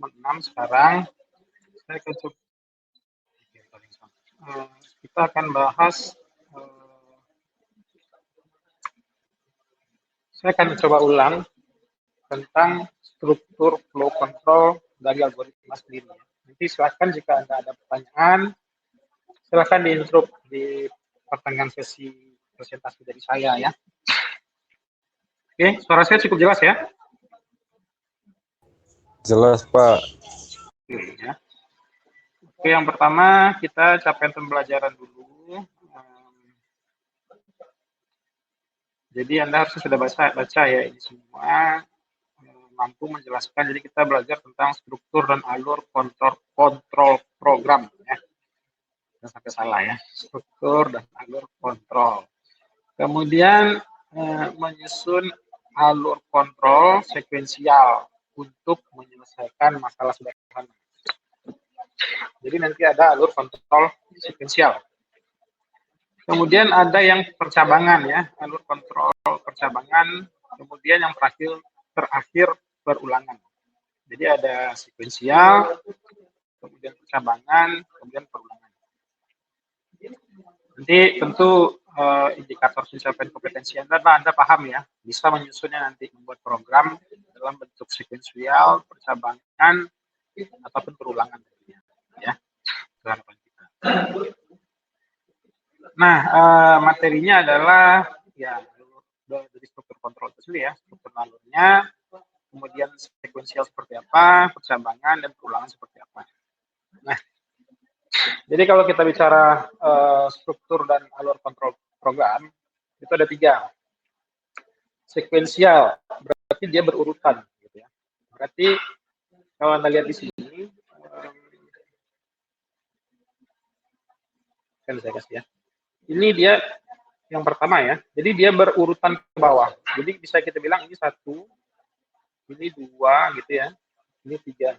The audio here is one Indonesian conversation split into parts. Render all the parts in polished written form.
6 sekarang. Saya akan coba, kita akan bahas, saya akan coba ulang tentang struktur flow control dari algoritma sendiri. Nanti silakan jika Anda ada pertanyaan, silakan diinterrupt di pertengahan sesi presentasi dari saya ya. Oke, suara saya cukup jelas ya? Jelas, Pak. Oke, ya. Oke, yang pertama kita capaian pembelajaran dulu. Jadi Anda harus sudah baca ya ini semua, mampu menjelaskan. Jadi kita belajar tentang struktur dan alur kontrol program ya. Jangan sampai salah ya, struktur dan alur kontrol. Kemudian menyusun alur kontrol sekuensial untuk menyelesaikan masalah sederhana. Jadi nanti ada alur kontrol sekuensial. Kemudian ada yang percabangan ya, alur kontrol percabangan. Kemudian yang terakhir berulangan. Jadi ada sekuensial, kemudian percabangan, kemudian perulangan. Nanti tentu indikator pencapaian kompetensi Anda paham ya, bisa menyusunnya nanti membuat program dalam bentuk sekuensial, percabangan, ataupun perulangan. Ya, harapan kita. Nah, materinya adalah ya dari struktur kontrol itu sendiri ya, struktur alurnya, kemudian sekuensial seperti apa, percabangan, dan perulangan seperti apa. Nah, jadi kalau kita bicara struktur dan alur kontrol program, itu ada 3. Sekuensial, berarti dia berurutan. Gitu ya. Berarti kalau Anda lihat di sini, kan saya kasih ya. Ini dia yang pertama ya. Jadi dia berurutan ke bawah. Jadi bisa kita bilang ini 1, ini 2 gitu ya. Ini 3.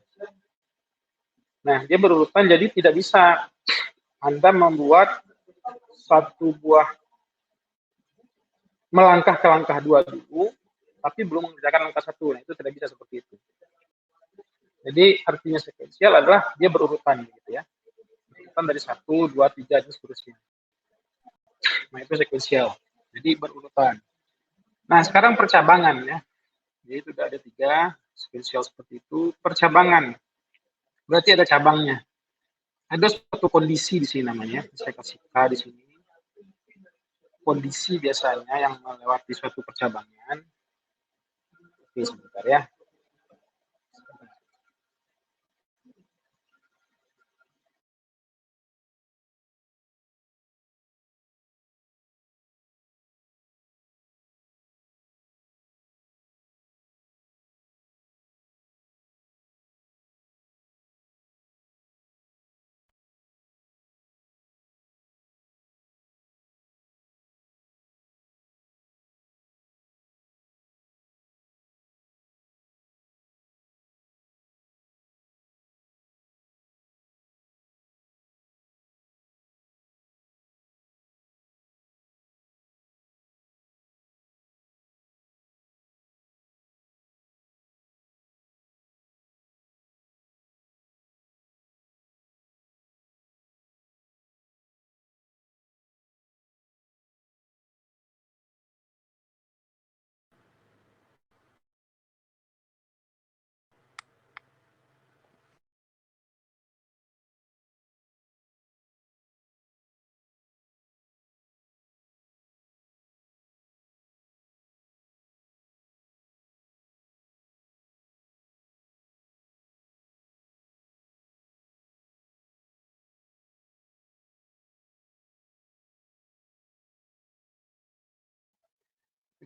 Nah, dia berurutan jadi tidak bisa Anda membuat satu buah melangkah ke langkah 2 dulu, tapi belum mengerjakan langkah 1. Nah, itu tidak bisa seperti itu. Jadi artinya sekuensial adalah dia berurutan gitu ya. Berurutan dari 1, 2, 3 dan seterusnya. Nah, itu sekuensial. Jadi berurutan. Nah, sekarang percabangan ya. Jadi itu sudah ada 3, sekuensial seperti itu. Percabangan, berarti ada cabangnya. Ada suatu kondisi di sini namanya, saya kasih K di sini. Kondisi biasanya yang melewati suatu percabangan. Oke, sebentar ya.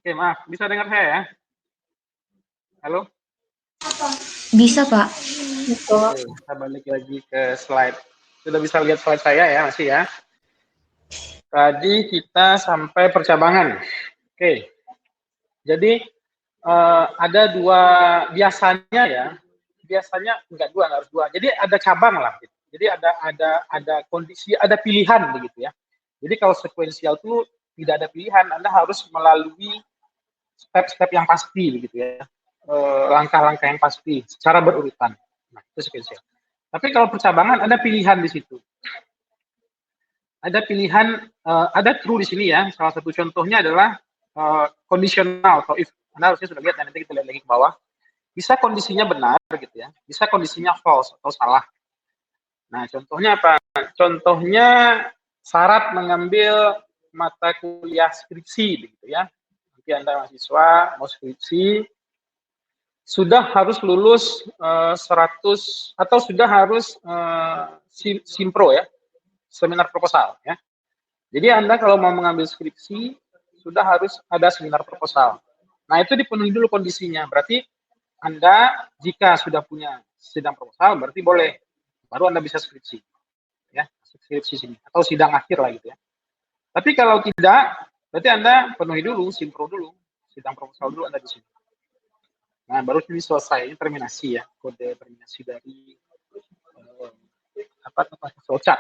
Oke, maaf, bisa dengar saya ya? Halo? Bisa, Pak. Oke, kita balik lagi ke slide. Sudah bisa lihat slide saya ya, masih ya? Tadi kita sampai percabangan. Oke. Jadi ada 2 biasanya ya. Biasanya enggak 2, enggak harus 2. Jadi ada cabang lah gitu. Jadi ada kondisi, ada pilihan begitu ya. Jadi kalau sekuensial itu tidak ada pilihan, Anda harus melalui step-step yang pasti begitu ya. Langkah-langkah yang pasti secara berurutan. Nah, itu sekuensial. Tapi kalau percabangan ada pilihan di situ. Ada pilihan, ada true di sini ya. Salah satu contohnya adalah kondisional atau if. Anda harusnya sudah lihat, nanti kita lihat lagi ke bawah. Bisa kondisinya benar gitu ya, bisa kondisinya false atau salah. Nah, contohnya apa? Contohnya syarat mengambil mata kuliah skripsi begitu ya. Nanti Anda mahasiswa mau skripsi sudah harus lulus 100 atau sudah harus simpro ya, seminar proposal ya. Jadi Anda kalau mau mengambil skripsi sudah harus ada seminar proposal. Nah, itu dipenuhi dulu kondisinya. Berarti Anda jika sudah punya sidang proposal berarti boleh, baru Anda bisa skripsi. Ya, skripsi sini atau sidang akhir lah gitu ya. Tapi kalau tidak, berarti Anda penuhi dulu, simpro dulu, sidang proposal dulu Anda di sini. Nah, baru ini selesai, ini terminasi ya, kode terminasi dari SOCA.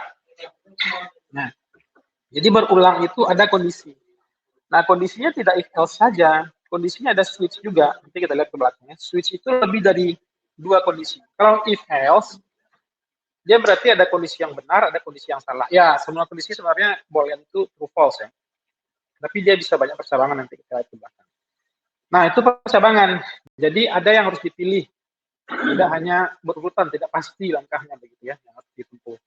Nah, jadi berulang itu ada kondisi. Nah, kondisinya tidak if else saja, kondisinya ada switch juga. Nanti kita lihat ke belakangnya. Switch itu lebih dari dua kondisi. Kalau if else, dia berarti ada kondisi yang benar, ada kondisi yang salah. Ya, semua kondisi sebenarnya boolean itu true false ya. Tapi dia bisa banyak percabangan, nanti kita lihat ke belakang. Nah, itu percabangan. Jadi ada yang harus dipilih. Tidak hanya berurutan, tidak pasti langkahnya begitu ya, yang harus ditempuh.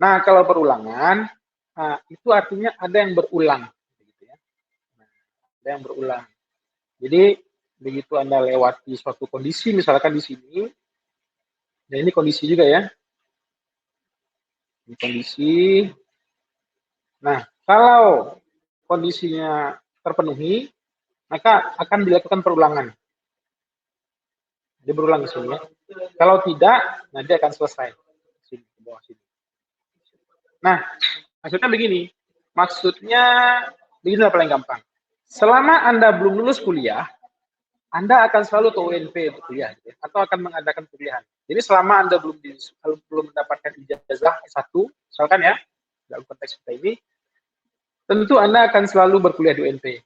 Nah, kalau berulangan, itu artinya ada yang berulang. Begitu ya. Nah, ada yang berulang. Jadi, begitu Anda lewati suatu kondisi, misalkan di sini, dan ini kondisi juga ya. Ini kondisi. Nah, kalau kondisinya terpenuhi, maka akan dilakukan perulangan. Dia berulang di sini ya. Kalau tidak, nanti akan selesai. Sini, ke bawah sini. Nah, maksudnya begini. Maksudnya, begini paling gampang. Selama Anda belum lulus kuliah, Anda akan selalu ke UNP untuk kuliah, gitu, atau akan mengadakan kuliah. Jadi selama Anda belum mendapatkan ijazah S1, misalkan ya, dalam konteks kita ini, tentu Anda akan selalu berkuliah di UNP.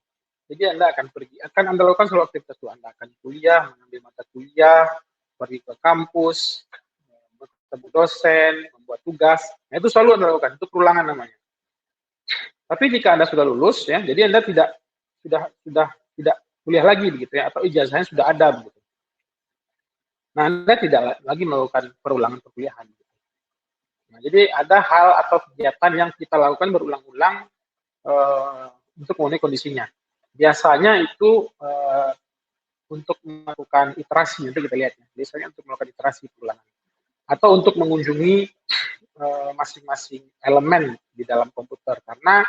Jadi Anda akan pergi, akan Anda lakukan selalu aktivitas itu. Anda akan kuliah, mengambil mata kuliah, pergi ke kampus, bertemu dosen, membuat tugas. Nah, itu selalu Anda lakukan, itu perulangan namanya. Tapi jika Anda sudah lulus ya, jadi Anda sudah tidak kuliah lagi begitu ya, atau ijazahnya sudah ada begitu. Nah, Anda tidak lagi melakukan perulangan perkuliahan. Nah, jadi ada hal atau kegiatan yang kita lakukan berulang-ulang untuk memenuhi kondisinya. Biasanya itu untuk melakukan iterasi, nanti kita lihat ya. Biasanya untuk melakukan iterasi perulangan. Atau untuk mengunjungi masing-masing elemen di dalam komputer. Karena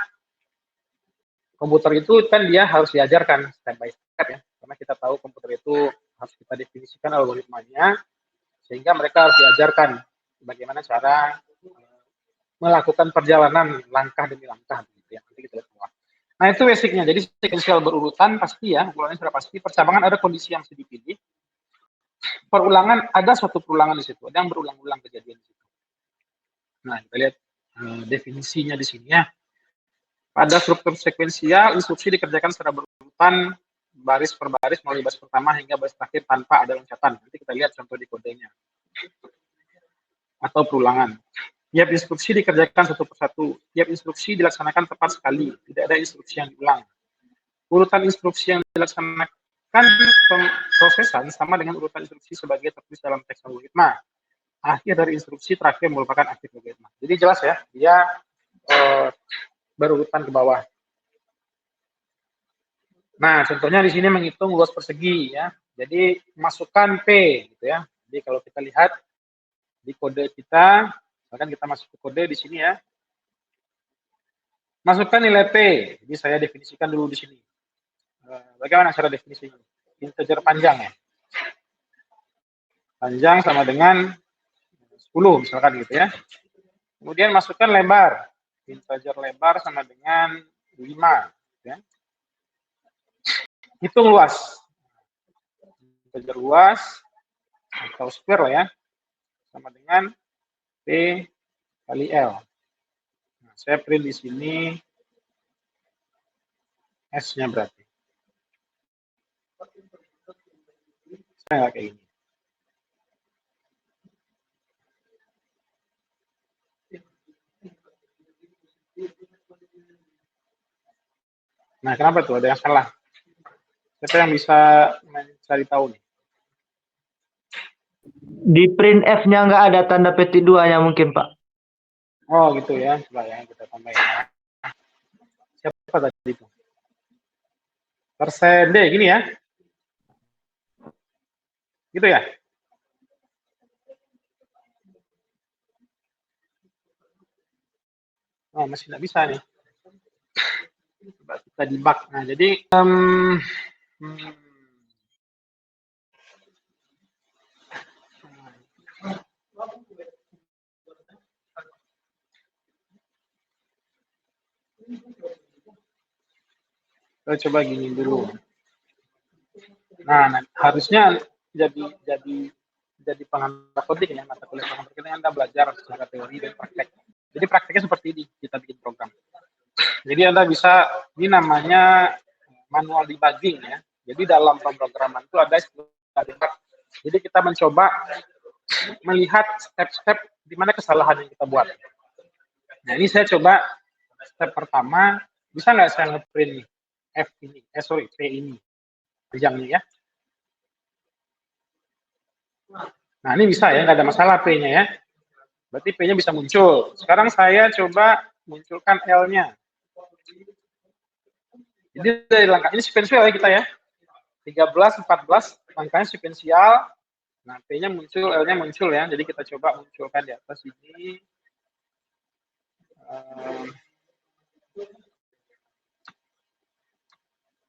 komputer itu kan dia harus diajarkan step by step ya. Karena kita tahu komputer itu harus kita definisikan algoritmanya, sehingga mereka harus diajarkan bagaimana cara melakukan perjalanan langkah demi langkah. Gitu ya. Nanti kita lihat semua. Nah, itu basicnya. Jadi sekuensial berurutan pasti ya, ulangannya sudah pasti. Percabangan ada kondisi yang bisa dipilih. Perulangan ada suatu perulangan di situ, ada yang berulang-ulang kejadian di situ. Nah, kita lihat definisinya di sini ya. Pada struktur sekuensial, instruksi dikerjakan secara berurutan baris per baris melalui baris pertama hingga baris terakhir tanpa ada loncatan. Nanti kita lihat contoh di kodenya. Atau perulangan. Tiap instruksi dikerjakan satu persatu. Tiap instruksi dilaksanakan tepat sekali. Tidak ada instruksi yang diulang. Urutan instruksi yang dilaksanakan prosesan sama dengan urutan instruksi sebagai tertulis dalam teks algoritma. Akhir dari instruksi terakhir merupakan akhir algoritma. Jadi jelas ya, dia berurutan ke bawah. Nah, contohnya di sini menghitung luas persegi ya. Jadi masukkan P gitu ya. Jadi kalau kita lihat di kode kita, misalkan kita masuk ke kode di sini ya. Masukkan nilai P. Jadi saya definisikan dulu di sini. Bagaimana cara definisinya? Integer panjang ya. Panjang sama dengan 10 misalkan gitu ya. Kemudian masukkan lebar. Integer lebar sama dengan 5 ya. Hitung luas. Integer luas atau square lah ya. Sama dengan P kali L. Nah, saya print di sini S-nya berarti. Saya nggak kayak gini. Nah, kenapa tuh? Ada yang salah? Siapa yang bisa mencari tahu nih? Di print F-nya nggak ada tanda petik 2-nya mungkin, Pak. Oh, gitu ya. Coba ya, kita tambah ya. Siapa tadi itu? Persen D, gini ya? Gitu ya? Oh, masih nggak bisa nih. Coba kita debug. Nah, jadi kita coba gini dulu. Nah, harusnya jadi pengantar coding ya, mata kuliah pengantar coding Anda belajar secara teori dan praktek. Jadi prakteknya seperti ini, kita bikin program. Jadi Anda bisa, ini namanya manual debugging ya. Jadi dalam pemrograman itu ada istilah debug. Jadi kita mencoba melihat step-step di mana kesalahan yang kita buat. Nah, ini saya coba step pertama, bisa nggak saya ngeprint F ini, P ini, panjangnya ya. Nah, ini bisa ya, nggak ada masalah P-nya ya. Berarti P-nya bisa muncul. Sekarang saya coba munculkan L-nya. Jadi dari langkah ini sequential ya kita ya. 13, 14, langkahnya sequential. Nah, P-nya muncul, L-nya muncul ya. Jadi kita coba munculkan di atas ini.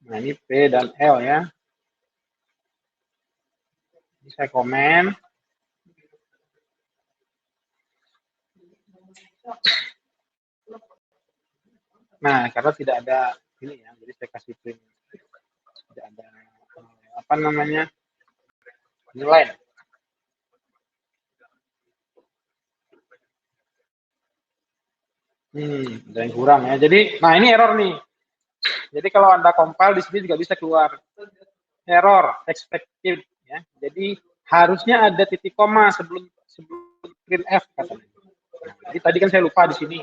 Nah, ini P dan L ya. Ini saya komen. Nah, karena tidak ada ini ya, jadi saya kasih print. Tidak ada apa namanya, nilai. Ada yang kurang ya. Jadi, nah ini error nih. Jadi kalau Anda compile di sini juga bisa keluar error expected ya. Jadi harusnya ada titik koma sebelum print F katanya. Nah, jadi tadi kan saya lupa di sini.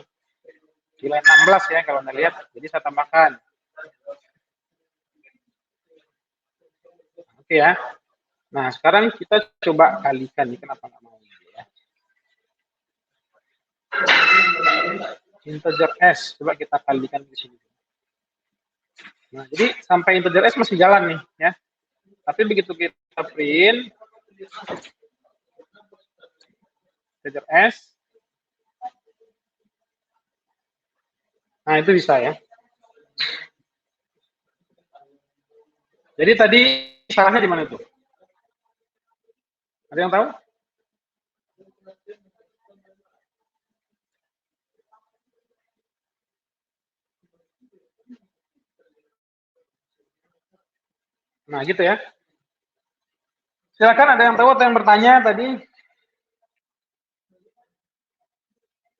Di line 16 ya kalau Anda lihat. Jadi saya tambahkan. Oke ya. Nah, sekarang kita coba kalikan nih, kenapa nggak mau ya. Integer S, coba kita kalikan di sini. Nah, jadi sampai integer S masih jalan nih ya. Tapi begitu kita print integer S, nah itu bisa ya. Jadi tadi salahnya di mana itu? Ada yang tahu? Nah, gitu ya. Silakan, ada yang tahu atau yang bertanya tadi?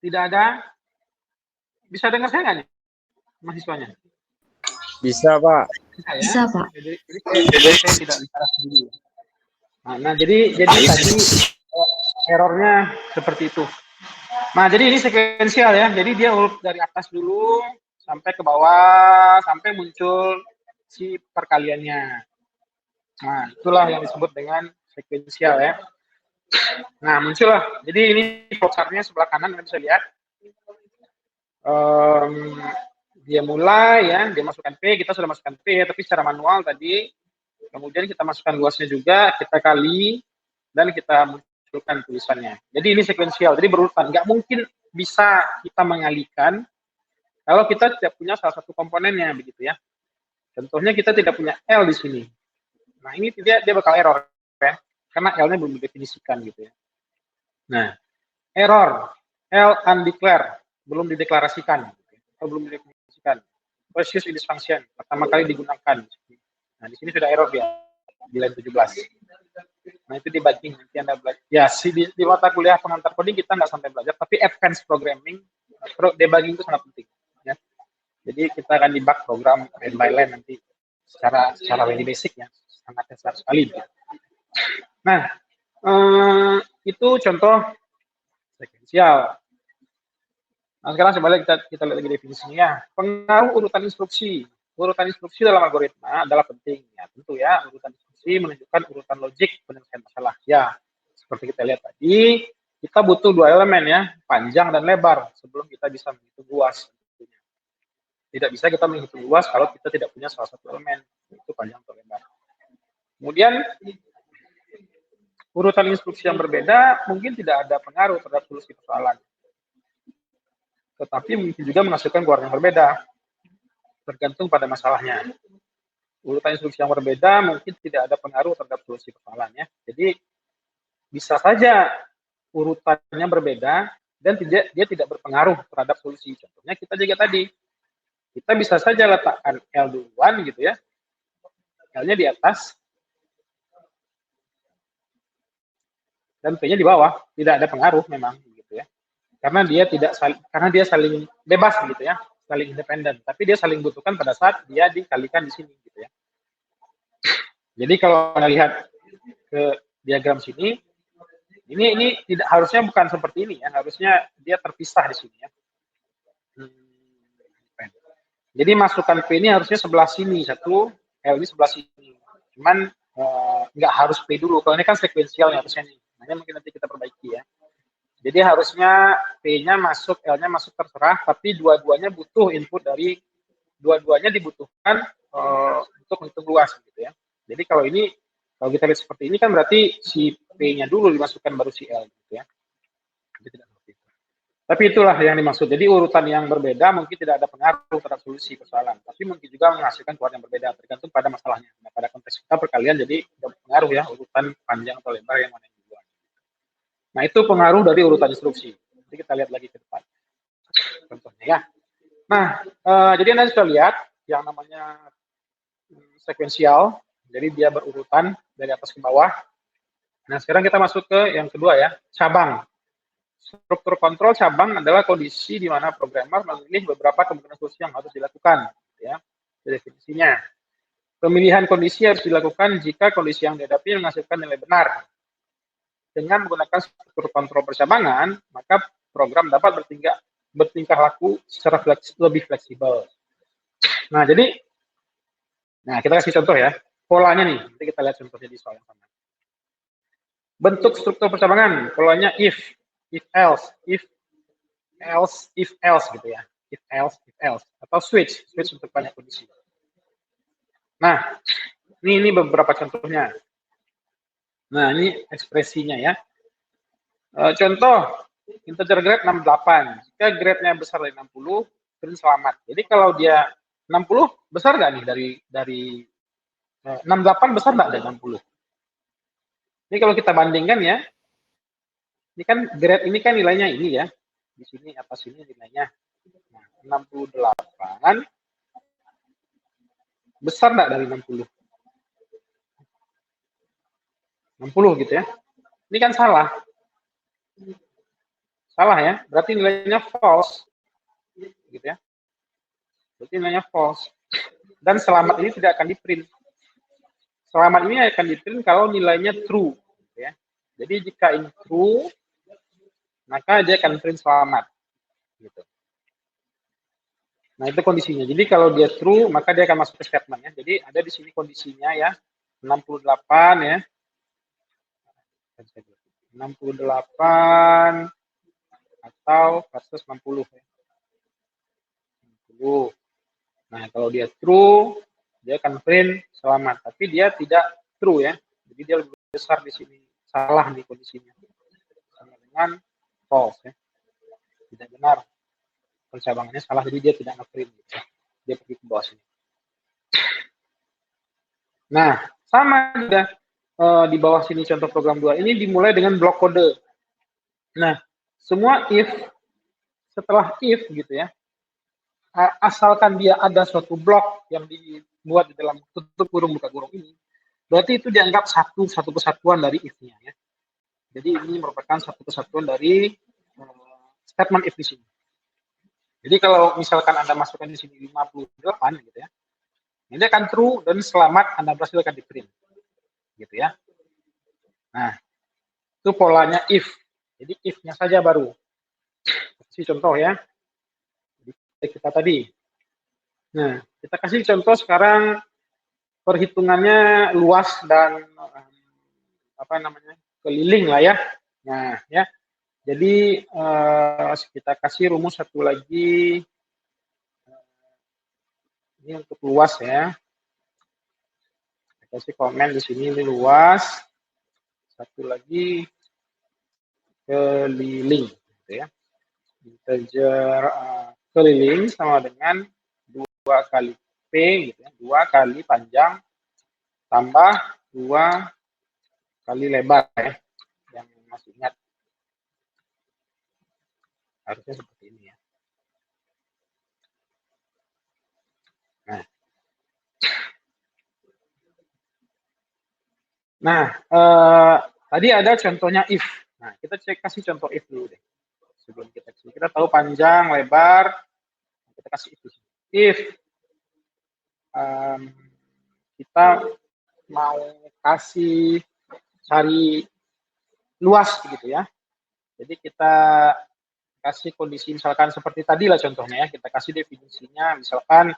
Tidak ada? Bisa dengar saya nggak nih, mahasiswanya? Bisa, Pak. Bisa ya? Bisa, Pak. Jadi saya tidak bicara sendiri. Nah, jadi tadi errornya seperti itu. Nah, jadi ini sekuensial ya. Jadi dia urut dari atas dulu sampai ke bawah sampai muncul si perkaliannya. Nah, itulah yang disebut dengan sekuensial ya. Nah, muncullah. Jadi ini flowchartnya sebelah kanan, Anda bisa lihat. Dia mulai ya, dia masukkan P, kita sudah masukkan P ya, tapi secara manual tadi. Kemudian kita masukkan luasnya juga, kita kali, dan kita munculkan tulisannya. Jadi ini sekuensial, jadi berurutan. Nggak mungkin bisa kita mengalihkan kalau kita tidak punya salah satu komponennya, begitu ya. Contohnya kita tidak punya L di sini. Nah, ini dia bakal error ya, karena L-nya belum didefinisikan gitu ya. Nah, error L undeclared, belum dideklarasikan, belum didefinisikan. First use in this function, pertama kali digunakan. Nah, di sini sudah error dia di line 17. Nah, itu debugging, nanti Anda belajar. Ya, di mata kuliah pengantar coding kita nggak sampai belajar, tapi advanced programming, debugging itu sangat penting. Ya. Jadi kita akan debug program line by line nanti secara very basic ya, sangat dasar sekali. Nah, itu contoh sekuensial. Nah, sekarang coba kita lihat lagi definisinya. Pengaruh urutan instruksi. urutan instruksi dalam algoritma adalah penting. Ya, tentu ya, urutan instruksi menunjukkan urutan logik penyelesaian masalah. Ya, seperti kita lihat tadi, kita butuh dua elemen ya, panjang dan lebar sebelum kita bisa menghitung luas. Tidak bisa kita menghitung luas kalau kita tidak punya salah satu elemen, yaitu panjang atau lebar. Kemudian, urutan instruksi yang berbeda mungkin tidak ada pengaruh terhadap solusi persoalan. Tetapi mungkin juga menghasilkan keluar yang berbeda, tergantung pada masalahnya. Urutan instruksi yang berbeda mungkin tidak ada pengaruh terhadap solusi persoalan ya. Jadi bisa saja urutannya berbeda dan dia tidak berpengaruh terhadap solusi. Contohnya kita juga tadi, kita bisa saja letakkan L duluan gitu ya, L-nya di atas dan P-nya di bawah, tidak ada pengaruh memang gitu ya. Karena dia saling bebas gitu ya, saling independen, tapi dia saling butuhkan pada saat dia dikalikan di sini gitu ya. Jadi kalau Anda lihat ke diagram sini, ini tidak harusnya bukan seperti ini ya, harusnya dia terpisah di sini ya. Jadi masukan P ini harusnya sebelah sini satu, L ini sebelah sini. Cuman nggak harus P dulu, kalau ini kan sekuensial ya harusnya nih. Nah, mungkin nanti kita perbaiki ya. Jadi harusnya P-nya masuk, L-nya masuk terserah, tapi dua-duanya butuh input dari, dua-duanya dibutuhkan untuk menghitung luas gitu ya. Jadi kalau kita lihat seperti ini kan berarti si P-nya dulu dimasukkan baru si L gitu ya. Jadi tidak seperti itu. Tapi itulah yang dimaksud. Jadi urutan yang berbeda mungkin tidak ada pengaruh terhadap solusi persoalan, tapi mungkin juga menghasilkan keluar yang berbeda tergantung pada masalahnya. Nah, pada konteks kita perkalian jadi tidak berpengaruh ya urutan panjang atau lebar yang mana yang duluan. Nah, itu pengaruh dari urutan instruksi. Jadi kita lihat lagi ke depan. Contohnya ya. Nah, jadi Anda sudah lihat yang namanya sekuensial. Jadi dia berurutan dari atas ke bawah. Nah, sekarang kita masuk ke yang kedua ya, cabang. Struktur kontrol cabang adalah kondisi di mana programmer memilih beberapa kemungkinan solusi yang harus dilakukan. Ya, definisinya. Pemilihan kondisi harus dilakukan jika kondisi yang dihadapi menghasilkan nilai benar. Dengan menggunakan struktur kontrol percabangan, maka program dapat bertingkah laku secara lebih fleksibel. Nah, kita kasih contoh ya. Polanya nih, nanti kita lihat contohnya di soal yang sama. Bentuk struktur percabangan, polanya if else gitu ya. If else atau switch untuk banyak kondisi. Nah, ini beberapa contohnya. Nah, ini ekspresinya ya. Contoh, integer grade 68. Jika grade-nya besar dari 60, print selamat. Jadi kalau dia 60 besar nggak nih dari 68 besar nggak dari 60? Ini kalau kita bandingkan ya, ini kan grade ini kan nilainya ini ya. Di sini atas ini nilainya. Nah, 68 besar nggak dari 60? 60 gitu ya. Ini kan salah. Salah ya, berarti nilainya false. Gitu ya. Berarti nilainya false. Dan selamat ini tidak akan di-print. Selamat ini akan di-print kalau nilainya true. Gitu ya. Jadi jika ini true, maka dia akan print selamat. Gitu. Nah, itu kondisinya. Jadi kalau dia true, maka dia akan masuk ke statement ya. Jadi ada di sini kondisinya ya. 68 ya. 68 atau versus 60 ya. 60. Nah, kalau dia true, dia akan print selamat, tapi dia tidak true ya. Jadi dia lebih besar di sini, salah di kondisinya. Sama dengan false ya. Tidak benar. Percabangannya salah, jadi dia tidak nge-print gitu. Dia pergi ke bawah sini. Nah, sama juga di bawah sini contoh program 2 ini dimulai dengan blok kode. Nah, semua if, setelah if gitu ya, asalkan dia ada suatu blok yang dibuat di dalam tutup kurung buka kurung ini, berarti itu dianggap satu kesatuan dari if-nya ya. Jadi ini merupakan satu kesatuan dari statement if di sini. Jadi kalau misalkan Anda masukkan di sini 58 gitu ya, ini akan true dan selamat Anda berhasil akan di-print. Gitu ya. Nah, itu polanya if. Jadi if-nya saja baru. Kasih contoh ya. Kita tadi. Nah, kita kasih contoh sekarang perhitungannya luas dan apa namanya keliling lah ya. Nah ya, jadi kita kasih rumus satu lagi, ini untuk luas ya. Kita kasih komen di sini, ini luas. Satu lagi keliling, gitu ya. Integer keliling sama dengan 2 kali P, gitu ya. 2 kali panjang tambah 2 kali lebar ya. Yang masih ingat. Harusnya seperti ini ya. Nah, tadi ada contohnya if. Nah, kita kasih contoh if dulu deh. Sebelum kita kasih, kita tahu panjang, lebar, kita kasih if. If kita mau kasih cari luas gitu ya. Jadi kita kasih kondisi misalkan seperti tadi lah contohnya ya. Kita kasih definisinya misalkan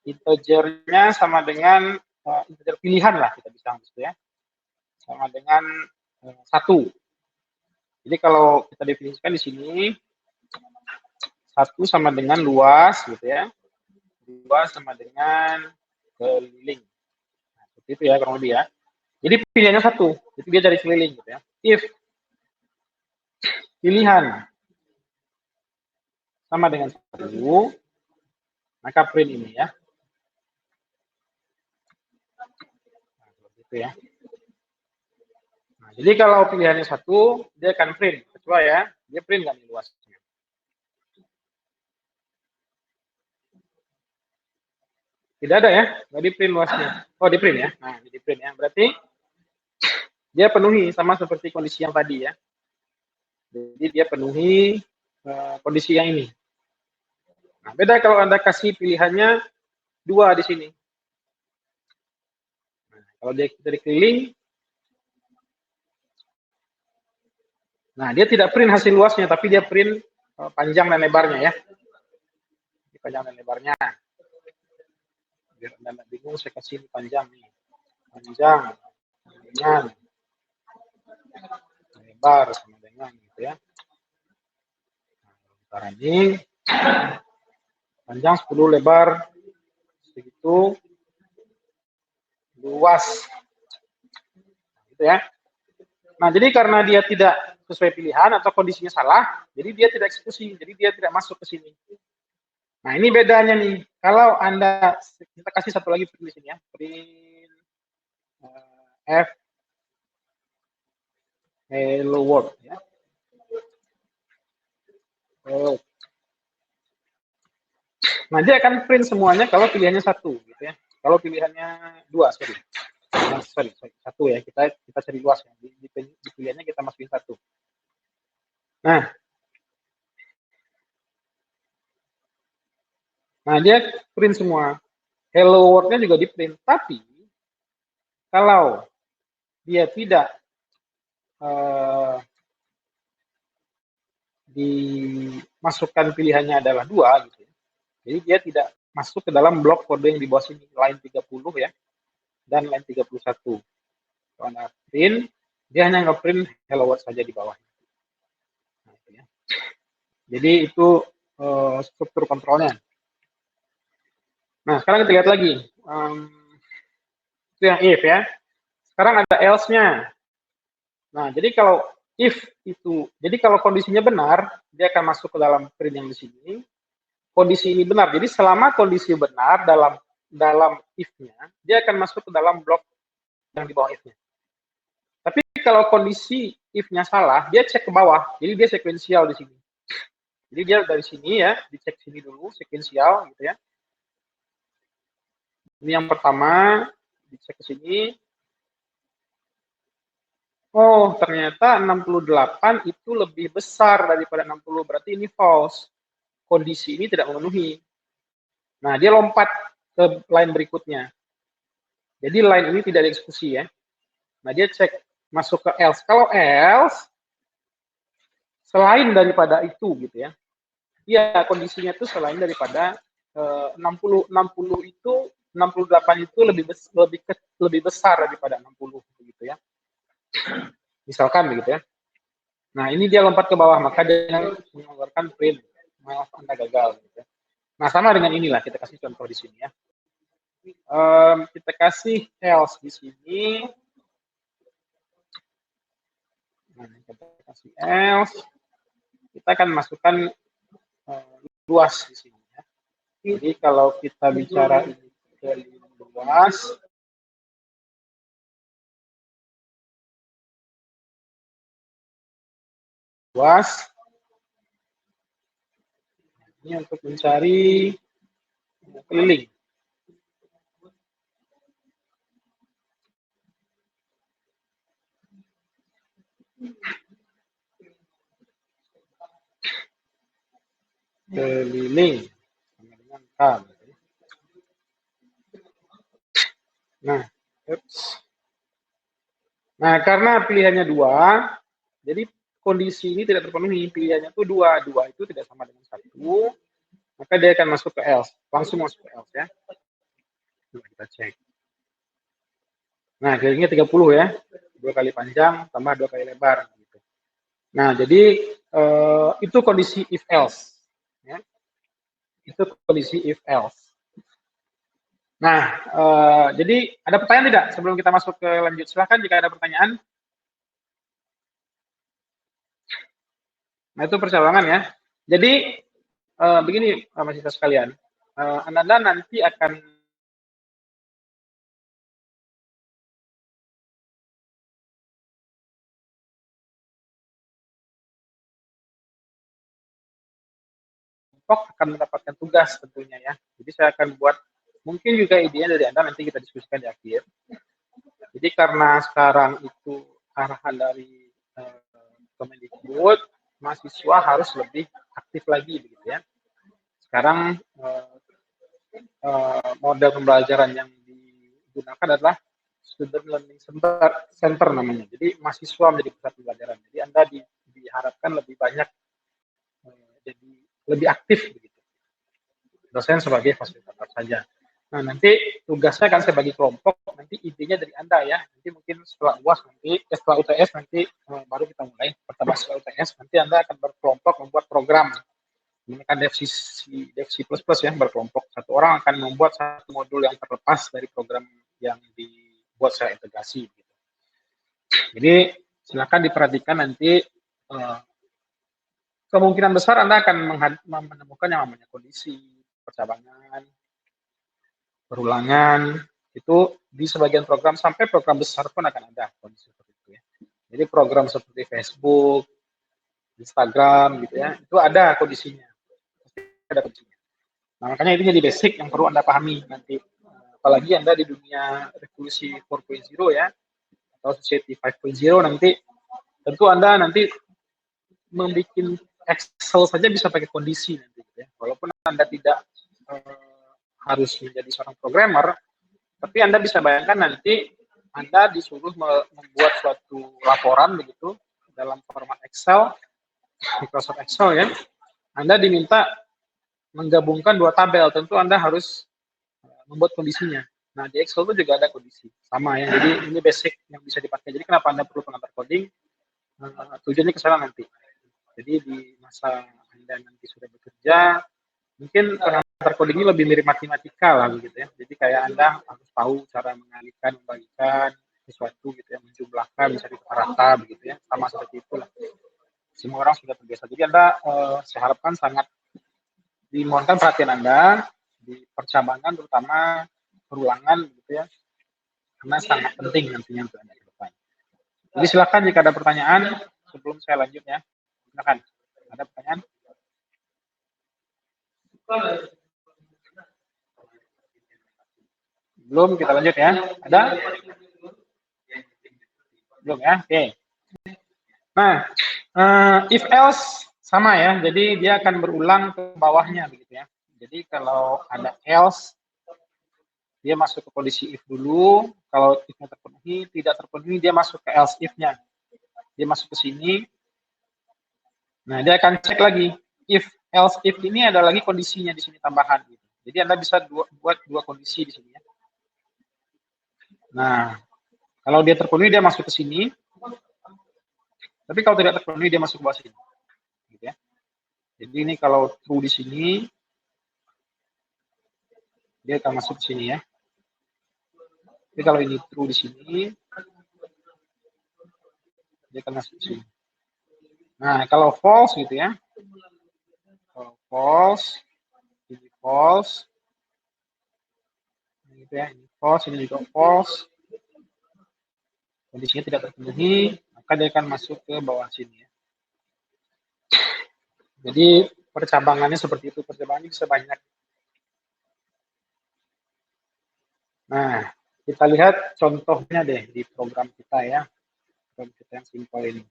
integernya sama dengan integer pilihan lah kita bisa gitu ya. Sama dengan 1. Jadi kalau kita definisikan di sini 1 sama dengan luas gitu ya. 2 sama dengan keliling. Nah, seperti itu ya kurang lebih ya. Jadi pilihannya 1. Jadi dia dari keliling gitu ya. If pilihan sama dengan 1, maka print ini ya. Nah, seperti itu ya. Nah, jadi kalau pilihannya 1, dia akan print. Kecuali ya, dia print nggak nih luasnya. Tidak ada ya, nggak di print luasnya. Oh, di print ya. Nah, di print ya. Berarti dia penuhi sama seperti kondisi yang tadi ya. Jadi dia penuhi kondisi yang ini. Nah, beda kalau Anda kasih pilihannya 2 di sini. Nah, kalau dia dari keliling, nah dia tidak print hasil luasnya, tapi dia print panjang dan lebarnya ya. Panjang dan lebarnya. Biar Anda nggak bingung, saya kasih panjang nih. Panjang dengan lebar sama dengan gitu ya. Nah, ini panjang 10, lebar segitu, luas gitu ya. Nah, jadi karena dia tidak sesuai pilihan atau kondisinya salah, jadi dia tidak eksekusi, jadi dia tidak masuk ke sini. Nah, ini bedanya nih. Kalau Anda, kita kasih satu lagi print di sini ya, print F hello world ya. Nah, dia akan print semuanya kalau pilihannya 1 gitu ya. Kalau pilihannya 2, sorry. Nah, sorry, 1 ya. Kita cari luas ya. Di pilihannya kita masukin 1. Nah, dia print semua. Hello world-nya juga di print. Tapi kalau dia tidak dimasukkan pilihannya adalah 2 gitu ya. Jadi dia tidak masuk ke dalam blok kode yang di bawah sini, line 30 ya, dan line 31. Kalau Anda print, dia hanya nge-print hello world saja di bawah. Nah, itu ya. Jadi itu struktur kontrolnya. Nah, sekarang kita lihat lagi. Itu yang if ya. Sekarang ada else-nya. Nah, jadi kalau if itu, jadi kalau kondisinya benar, dia akan masuk ke dalam print yang di sini. Kondisi ini benar. Jadi selama kondisi benar dalam if-nya, dia akan masuk ke dalam blok yang di bawah if-nya. Tapi kalau kondisi if-nya salah, dia cek ke bawah. Jadi dia sekuensial di sini. Jadi dia dari sini ya, dicek sini dulu, sekuensial gitu ya. Ini yang pertama, dicek ke sini. Oh, ternyata 68 itu lebih besar daripada 60, berarti ini false. Kondisi ini tidak memenuhi. Nah, dia lompat ke line berikutnya. Jadi line ini tidak dieksekusi ya. Nah, dia cek masuk ke else. Kalau else, selain daripada itu gitu ya. Iya, kondisinya itu selain daripada 60 itu 68 itu lebih besar daripada 60 begitu ya. Misalkan begitu ya. Nah, ini dia lompat ke bawah, maka dia mengeluarkan print. Maaf, Anda gagal. Gitu. Nah, sama dengan inilah, kita kasih contoh di sini ya. Kita kasih else di sini. Nah, kita kasih else. Kita akan masukkan luas di sini ya. Jadi, kalau kita bicara ini ke luas, ini untuk mencari keliling. Keliling sama dengan K. Nah, karena pilihannya 2, jadi kondisi ini tidak terpenuhi. Pilihannya itu 2 itu tidak sama dengan 1, maka dia akan masuk ke else. Langsung masuk ke else ya. Nah, kita cek. Nah, kelilingnya 30 ya. 2 kali panjang tambah 2 kali lebar. Gitu. Nah, jadi itu kondisi if else. Ya. Itu kondisi if else. Nah, jadi ada pertanyaan tidak sebelum kita masuk ke lanjut? Silahkan jika ada pertanyaan. Nah, itu percabangan ya. Jadi, begini mahasiswa sekalian, Anda nanti akan mendapatkan tugas tentunya ya. Jadi saya akan buat, mungkin juga idenya dari Anda nanti kita diskusikan di akhir. Jadi karena sekarang itu arahan dari Kemendikbud, mahasiswa harus lebih aktif lagi begitu ya. Sekarang model pembelajaran yang digunakan adalah Student Learning Center namanya. Jadi mahasiswa menjadi pusat pembelajaran. Jadi Anda diharapkan lebih banyak jadi lebih aktif begitu. Dosen sebagai fasilitator saja. Nah, nanti tugasnya akan saya bagi kelompok, nanti intinya dari Anda ya. Nanti mungkin setelah UAS nanti, setelah UTS nanti baru kita mulai. Pertama setelah UTS, nanti Anda akan berkelompok membuat program. Ini kan Dev C++ ya, berkelompok. Satu orang akan membuat satu modul yang terlepas dari program yang dibuat secara integrasi. Gitu. Jadi, silakan diperhatikan nanti kemungkinan besar Anda akan menemukan yang namanya kondisi, percabangan, perulangan, itu di sebagian program sampai program besar pun akan ada kondisi seperti itu ya. Jadi program seperti Facebook, Instagram gitu ya, itu ada kondisinya. Ada kondisinya. Nah, makanya itu jadi basic yang perlu Anda pahami nanti. Apalagi Anda di dunia revolusi 4.0 ya, atau society 5.0 nanti, tentu Anda nanti membuat Excel saja bisa pakai kondisi nanti gitu ya. Walaupun Anda tidak harus menjadi seorang programmer, tapi Anda bisa bayangkan nanti Anda disuruh membuat suatu laporan begitu dalam format Excel, Microsoft Excel ya. Anda diminta menggabungkan 2 tabel, tentu Anda harus membuat kondisinya. Nah, di Excel itu juga ada kondisi, sama ya. Jadi ini basic yang bisa dipakai. Jadi kenapa Anda perlu pengantar coding? Tujuannya ke sana nanti. Jadi di masa Anda nanti sudah bekerja, mungkin pengantar coding ini lebih mirip matematika lah gitu ya. Jadi kayak Anda harus tahu cara mengalihkan, membagikan sesuatu gitu ya, menjumlahkan, mencari rata begitu ya, sama seperti itulah. Semua orang sudah terbiasa. Jadi Anda saya harapkan sangat dimohonkan perhatian Anda di percabangan terutama perulangan gitu ya, karena sangat penting nantinya untuk Anda ke depan. Jadi silakan jika ada pertanyaan sebelum saya lanjut ya. Silakan. Ada pertanyaan? Belum, kita lanjut ya. Ada? Belum ya? Oke. Nah, if else sama ya. Jadi dia akan berulang ke bawahnya begitu ya. Jadi kalau ada else, dia masuk ke kondisi if dulu. Kalau if-nya terpenuhi, tidak terpenuhi, dia masuk ke else if-nya. Dia masuk ke sini. Nah, dia akan cek lagi. If else if ini ada lagi kondisinya di sini tambahan. Gitu. Jadi Anda bisa buat dua kondisi di sini ya. Nah, kalau dia terpenuhi dia masuk ke sini. Tapi kalau tidak terpenuhi dia masuk ke bawah sini. Gitu ya. Jadi ini kalau true di sini dia akan masuk ke sini ya. Jadi kalau ini true di sini dia akan masuk ke sini. Nah, kalau false gitu ya. Kalau false, ini false. Ini gitu ya, ini false, ini juga false. Kondisinya tidak terpenuhi, maka dia akan masuk ke bawah sini ya. Jadi percabangannya seperti itu, percabangannya bisa banyak. Nah, kita lihat contohnya deh di program kita ya. Program kita yang simple ini.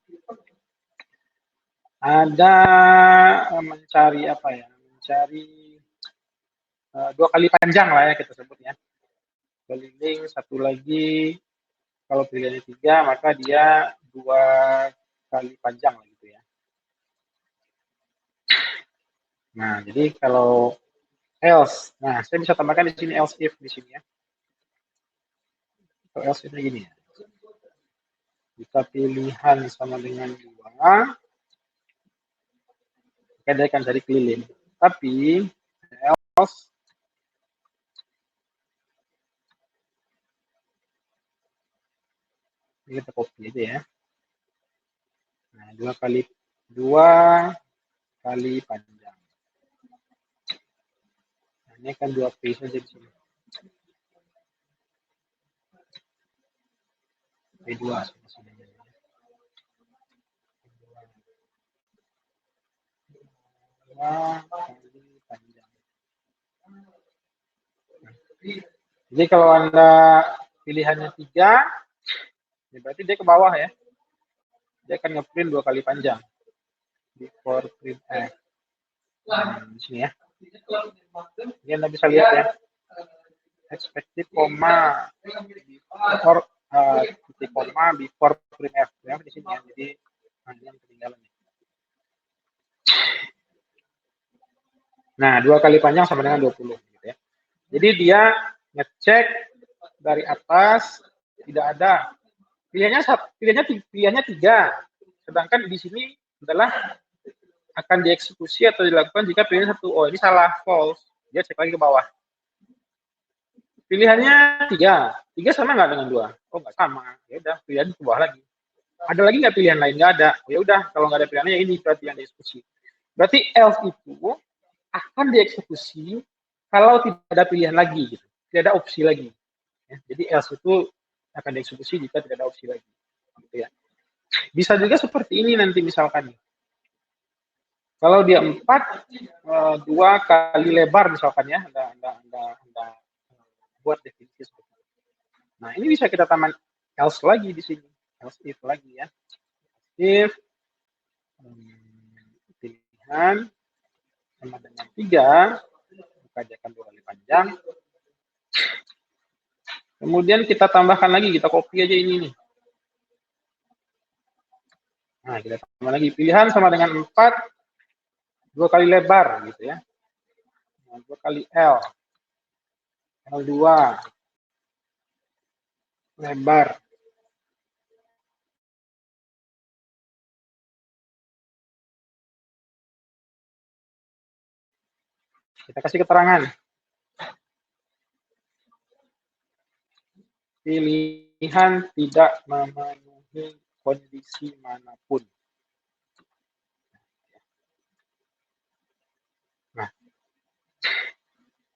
Ada mencari apa ya? Mencari dua kali panjang lah ya kita sebut ya. Keliling satu lagi, kalau pilihannya 3 maka dia 2 kali panjang gitu ya. Nah, jadi kalau else, nah saya bisa tambahkan di sini else if di sini ya. Kalau else if gini ya. Jika pilihan sama dengan 2, maka dia akan cari keliling. Tapi else ini kita copy aja ya. Nah, 2 kali panjang. Nah, ini akan 2 piece saja di sini. P2 sebenarnya. 2 kali panjang. Jadi kalau Anda pilihannya 3, ya berarti dia ke bawah ya. Dia akan ngeprint 2 kali panjang. Before print F. Di sini ya. Ini Anda bisa lihat ya. Expected koma before titik koma before print F ya di sini ya. Jadi ini yang ketinggalan. Nah, 2 kali panjang sama dengan 20 gitu ya. Jadi dia ngecek dari atas tidak ada. Pilihannya 3. Sedangkan di sini adalah akan dieksekusi atau dilakukan jika pilihan 1. Oh, ini salah, false. Dia cek lagi ke bawah. Pilihannya 3. 3 sama nggak dengan 2? Oh, nggak sama. Ya udah, pilihan ke bawah lagi. Ada lagi nggak pilihan lain? Nggak ada. Ya udah, kalau nggak ada pilihannya ya ini berarti yang dieksekusi. Berarti else itu akan dieksekusi kalau tidak ada pilihan lagi, gitu. Tidak ada opsi lagi. Ya, jadi else itu akan dieksekusi jika tidak ada opsi lagi. Gitu ya. Bisa juga seperti ini nanti misalkan. Kalau dia 4, 2 kali lebar misalkan ya, Anda buat definisi seperti itu. Nah, ini bisa kita tambah else lagi di sini, else if lagi ya. If pilihan sama dengan 3, maka dia akan 2 kali panjang. Kemudian kita tambahkan lagi, kita copy aja ini nih. Nah, kita tambah lagi pilihan sama dengan 4, 2 kali lebar gitu ya. Nah, 2 kali L2 lebar. Kita kasih keterangan. Pilihan tidak memenuhi kondisi manapun. Nah,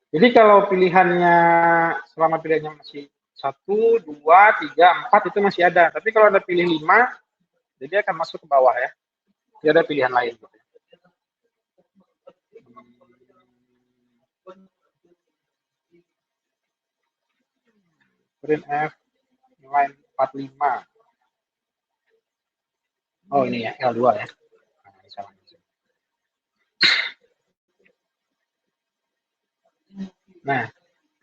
jadi kalau pilihannya selama pilihannya masih 1, 2, 3, 4 itu masih ada. Tapi kalau Anda pilih 5, jadi akan masuk ke bawah ya. Tidak ada pilihan lain. Print F line 45. Oh ini ya L2 ya. Nah,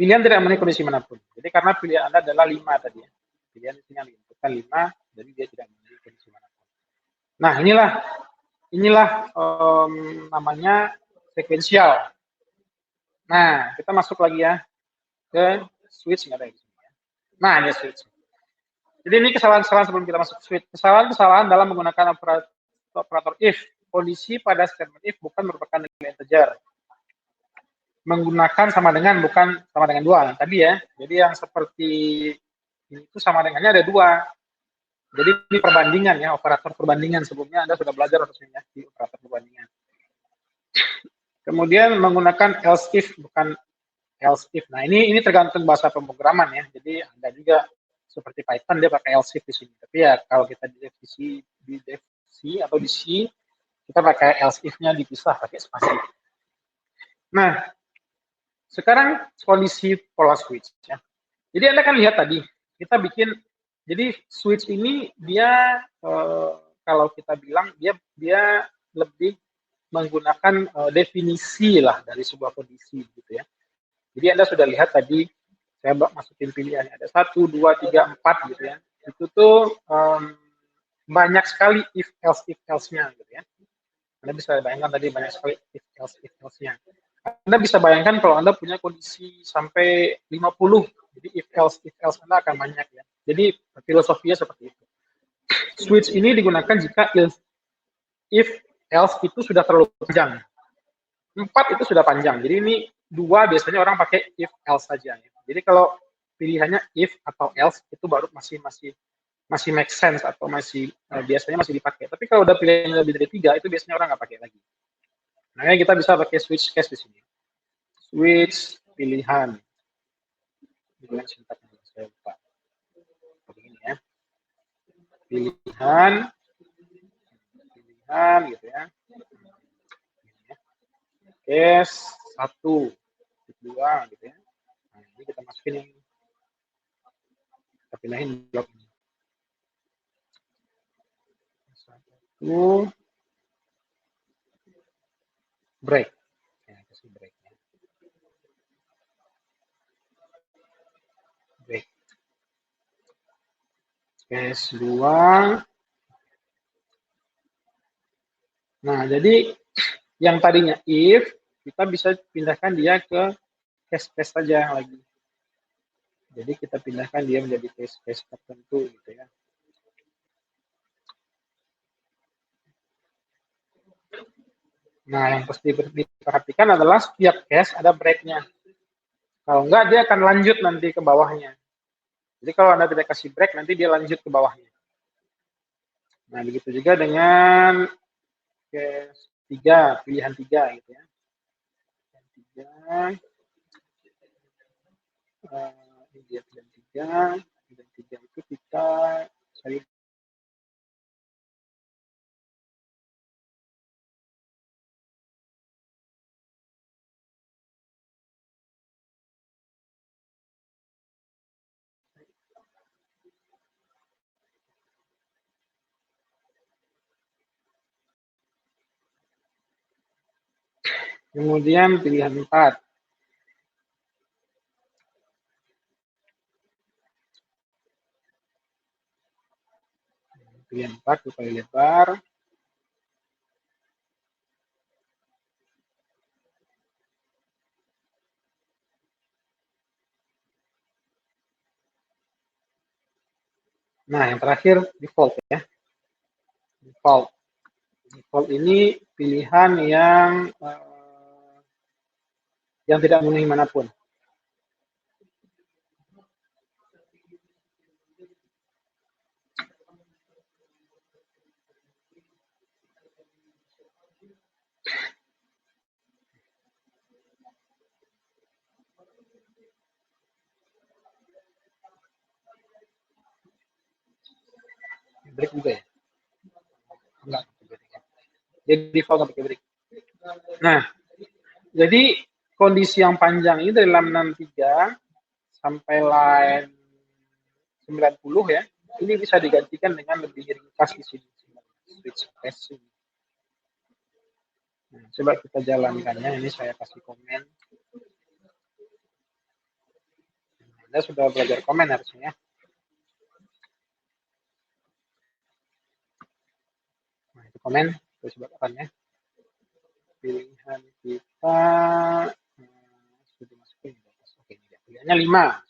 pilihan tidak memenuhi kondisi manapun. Jadi karena pilihan Anda adalah 5 tadi ya. Pilihan di sini yang diinputkan 5, jadi dia tidak memenuhi kondisi manapun. Nah, inilah namanya sekuensial. Nah, kita masuk lagi ya ke switch, nggak ada di sini ya. Nah, ini switch. Jadi ini kesalahan-kesalahan sebelum kita masuk switch. Kesalahan-kesalahan dalam menggunakan operator if. Kondisi pada statement if bukan merupakan nilai integer. Menggunakan sama dengan bukan sama dengan 2 tadi ya. Jadi yang seperti ini itu sama dengannya ada 2. Jadi ini perbandingan ya, operator perbandingan. Sebelumnya Anda sudah belajar harusnya di operator perbandingan. Kemudian menggunakan else if bukan else if. Nah, ini tergantung bahasa pemrograman ya. Jadi ada juga seperti Python dia pakai else if di sini. Tapi ya kalau kita di C atau di C kita pakai else if-nya dipisah pakai spasi. Nah, sekarang kondisi pola switch ya. Jadi Anda kan lihat tadi kita bikin, jadi switch ini dia kalau kita bilang dia lebih menggunakan definisi lah dari sebuah kondisi gitu ya. Jadi Anda sudah lihat tadi saya masukin pilihannya ada 1, 2, 3, 4 gitu ya. Itu tuh banyak sekali if else-nya gitu ya. Anda bisa bayangkan tadi banyak sekali if else-nya. Anda bisa bayangkan kalau Anda punya kondisi sampai 50, jadi if else Anda akan banyak ya. Jadi filosofinya seperti itu. Switch ini digunakan jika if else itu sudah terlalu panjang. 4 itu sudah panjang. Jadi ini 2 biasanya orang pakai if else saja ya. Jadi kalau pilihannya if atau else itu baru masih make sense atau biasanya masih dipakai. Tapi kalau udah pilihannya lebih dari 3 itu biasanya orang nggak pakai lagi. Makanya kita bisa pakai switch case di sini. Switch pilihan. Pilihan sintaknya saya lupa. Begini ya. Pilihan gitu ya. Case 1, 2 gitu ya. Nah, ini kita masukin yang kita pindahin blok ini. 1 break. Ya, kasih break ya. Break. Case 2. Nah, jadi yang tadinya if kita bisa pindahkan dia ke case-case saja lagi. Jadi kita pindahkan dia menjadi case-case tertentu gitu ya. Nah, yang pasti diperhatikan adalah setiap case ada break-nya. Kalau enggak, dia akan lanjut nanti ke bawahnya. Jadi kalau Anda tidak kasih break, nanti dia lanjut ke bawahnya. Nah, begitu juga dengan case 3, pilihan 3 gitu ya. Pilihan 3, ini dia pilihan 3 itu kita cari kemudian pilihan 4. Pilihan 4 supaya lebar. Nah, yang terakhir default ya. Default ini pilihan yang tidak memenuhi manapun. Break juga ya? Enggak. Jadi default nggak pakai break. Nah, jadi kondisi yang panjang ini dari line 63 sampai line 90 ya, ini bisa digantikan dengan lebih ringkas di sini. Switch case. Nah, coba kita jalankannya. Ini saya kasih komen. Anda sudah belajar komen harusnya ya. Nah, itu komen. Kita coba kapan ya. Pilihan kita Pilihannya 5.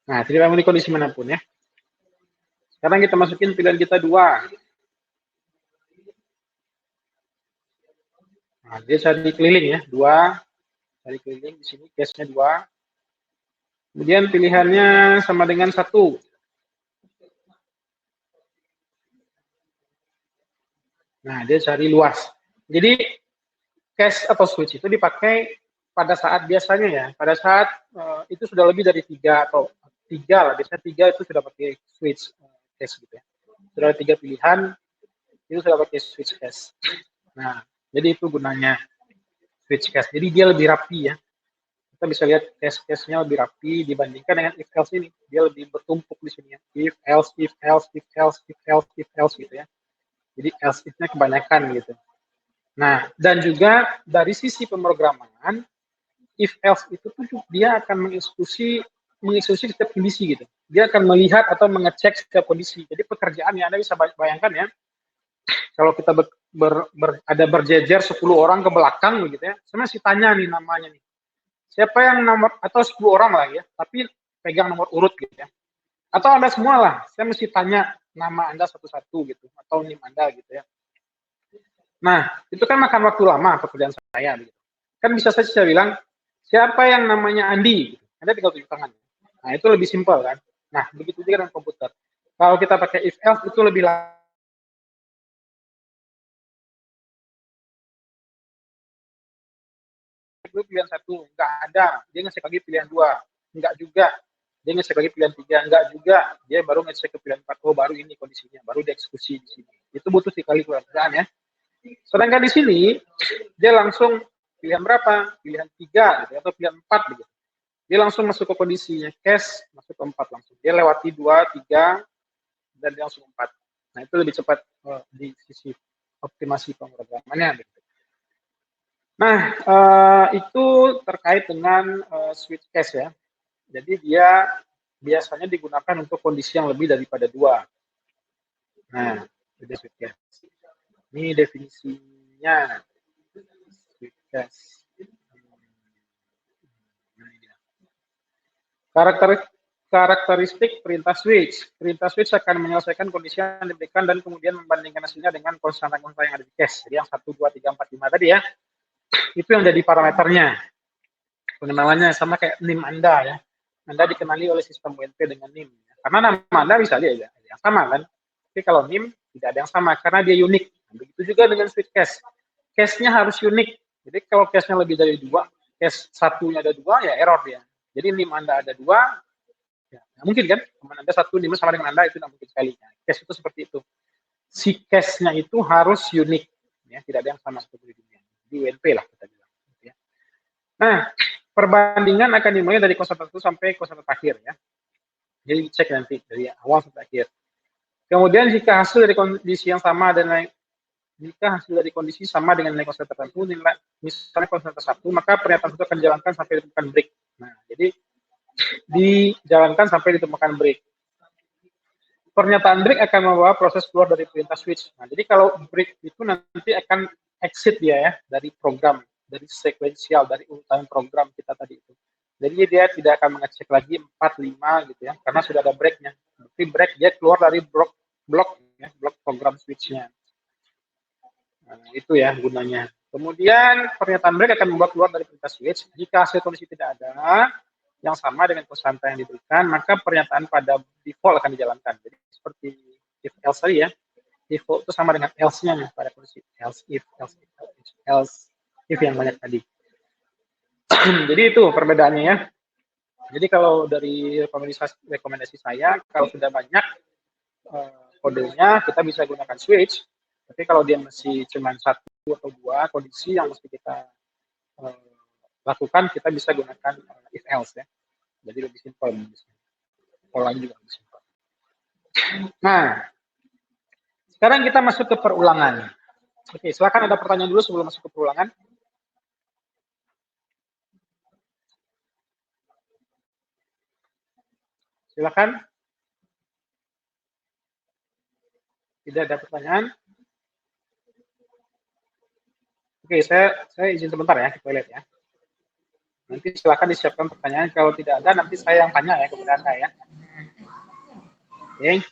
Nah, tidak memiliki kondisi manapun ya. Sekarang kita masukin pilihan kita 2. Nah, dia cari keliling ya, 2. Cari keliling di sini, case-nya 2. Kemudian pilihannya sama dengan 1. Nah, dia cari luas. Jadi, cache atau switch itu dipakai pada saat biasanya ya, pada saat itu sudah lebih dari 3 atau 3 lah, biasanya 3 itu sudah pakai switch cache gitu ya. Sudah ada 3 pilihan, itu sudah pakai switch cache. Nah, jadi itu gunanya switch cache. Jadi dia lebih rapi ya. Kita bisa lihat cache-cache-nya lebih rapi dibandingkan dengan if else ini. Dia lebih bertumpuk di sini ya. If else, if else, if else, if else, if else gitu ya. Jadi else nya kebanyakan gitu. Nah, dan juga dari sisi pemrograman, if else itu tuh dia akan mengeksekusi setiap kondisi gitu. Dia akan melihat atau mengecek setiap kondisi. Jadi pekerjaan yang Anda bisa bayangkan ya, kalau kita ada berjejer 10 orang ke belakang begitu ya, saya masih tanya nih namanya nih. Siapa yang nomor, atau 10 orang lah ya, tapi pegang nomor urut gitu ya. Atau Anda semua lah, saya mesti tanya nama Anda satu-satu gitu, atau NIM Anda gitu ya. Nah, itu kan makan waktu lama pekerjaan saya gitu. Kan bisa saya bilang, siapa yang namanya Andi? Anda tinggal tunjuk tangan. Nah, itu lebih simpel kan. Nah, begitu juga dengan komputer. Kalau kita pakai if else itu lebih pilihan 1, nggak ada, dia ngecek lagi pilihan 2, nggak juga, dia ngecek lagi pilihan 3, nggak juga, dia baru ngecek ke pilihan 4, oh baru ini kondisinya, baru dieksekusi di sini. Itu butuh sekali pekerjaan ya. Sedangkan di sini, dia langsung pilihan berapa? Pilihan 3 gitu, atau pilihan 4 gitu. Dia langsung masuk ke kondisinya, cache, masuk ke 4 langsung. Dia lewati 2, 3, dan dia langsung 4. Nah, itu lebih cepat di sisi optimasi pemrogramannya. Gitu. Nah, itu terkait dengan switch cache ya. Jadi dia biasanya digunakan untuk kondisi yang lebih daripada 2. Nah, itu switch cache. Ini definisinya switch cache. Karakteristik perintah switch. Perintah switch akan menyelesaikan kondisi yang diberikan dan kemudian membandingkan hasilnya dengan konstanta-konstanta yang ada di cache. Jadi yang 1, 2, 3, 4, 5 tadi ya. Itu yang jadi parameternya. Pengenalannya sama kayak NIM Anda ya. Anda dikenali oleh sistem UNP dengan NIM. Karena nama Anda bisa aja yang sama kan. Tapi kalau NIM tidak ada yang sama karena dia unik. Begitu juga dengan switch cache. Cache-nya harus unik. Jadi kalau cache-nya lebih dari 2, cache satunya ada 2 ya error dia. Jadi NIM Anda ada 2, ya, mungkin kan teman Anda 1 NIM sama dengan Anda itu tidak mungkin sekali. Nah, cache itu seperti itu. Si cache-nya itu harus unik. Ya, tidak ada yang sama seperti di dunia. Di UNP lah kita bilang. Ya. Nah, perbandingan akan dimulai dari konstanta 1 sampai konstanta akhir ya. Jadi cek nanti dari awal sampai akhir. Kemudian jika hasil dari kondisi yang sama dan jika hasil dari kondisi sama dengan nilai konstanta tertentu, nilai misalnya konstanta 1, maka pernyataan itu akan dijalankan sampai ditemukan break. Nah, jadi dijalankan sampai ditemukan break. Pernyataan break akan membawa proses keluar dari perintah switch. Nah, jadi kalau break itu nanti akan exit dia ya dari program, dari sekuensial, dari urutan program kita tadi itu. Jadi dia tidak akan mengecek lagi 4, 5 gitu ya, karena sudah ada breaknya. Berarti break dia keluar dari blok program switch-nya. Nah, itu ya gunanya. Kemudian pernyataan break akan membawa keluar dari perintah switch. Jika hasil kondisi tidak ada yang sama dengan konstanta yang diberikan, maka pernyataan pada default akan dijalankan. Jadi seperti if else tadi ya. Default itu sama dengan else-nya pada kondisi else if yang banyak tadi. Jadi itu perbedaannya ya. Jadi kalau dari rekomendasi saya, kalau sudah banyak kodenya, kita bisa gunakan switch. Tapi kalau dia masih cuma 1 atau 2 kondisi yang mesti kita lakukan, kita bisa gunakan if else ya. Jadi lebih simpel. Polanya juga lebih simpel. Nah, sekarang kita masuk ke perulangan. Oke, silakan ada pertanyaan dulu sebelum masuk ke perulangan. Silakan. Tidak ada pertanyaan. Oke, saya izin sebentar ya ke toilet ya. Nanti silakan disiapkan pertanyaan. Kalau tidak ada, nanti saya yang tanya ya kepada Anda ya. Oke.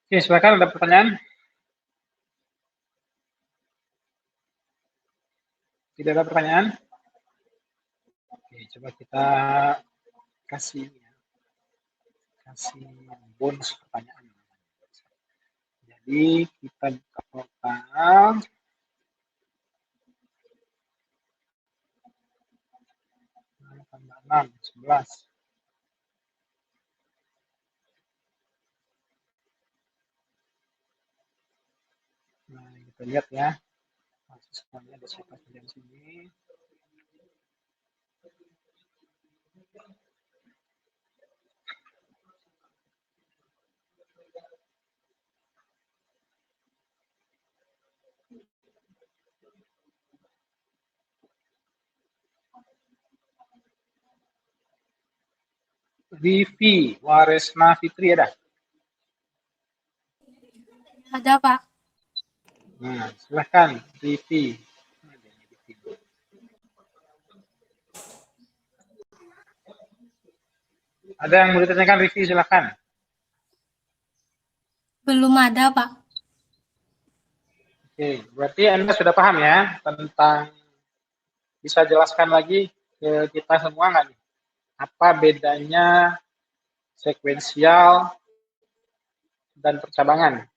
Oke, silakan ada pertanyaan. Tidak ada pertanyaan? Oke, coba kita kasih bonus pertanyaan. Jadi kita buka portal. Tambah 6, 11. Nah, kita lihat ya. Mahasiswanya ada siapa saja di sini. Vivi Waresna Fitri ada? Ada, Pak. Nah, silahkan Vivi. Ada yang mau ditanyakan Vivi, silahkan. Belum ada, Pak. Oke, berarti Anda sudah paham ya tentang, bisa jelaskan lagi ke kita semua nggak nih? Apa bedanya sekuensial dan percabangan?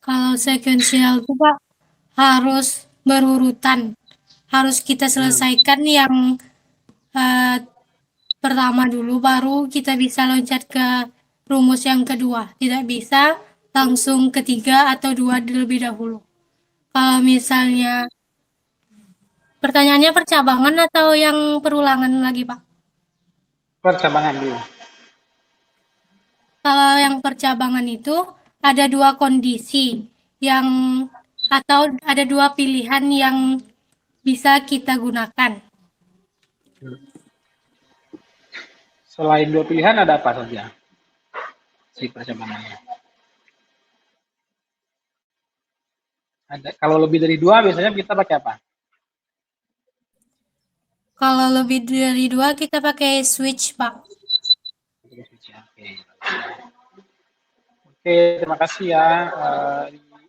Kalau sekuensial itu, Pak, harus berurutan. Harus kita selesaikan yang pertama dulu, baru kita bisa loncat ke rumus yang kedua. Tidak bisa langsung ketiga atau dua terlebih dahulu. Kalau misalnya pertanyaannya percabangan atau yang perulangan lagi, Pak? Percabangan dulu. Kalau yang percabangan itu ada dua kondisi yang atau ada dua pilihan yang bisa kita gunakan. Selain dua pilihan ada apa saja si percabangannya? Ada, kalau lebih dari dua biasanya kita pakai apa? Kalau lebih dari dua kita pakai switch, Pak. Oke, terima kasih ya,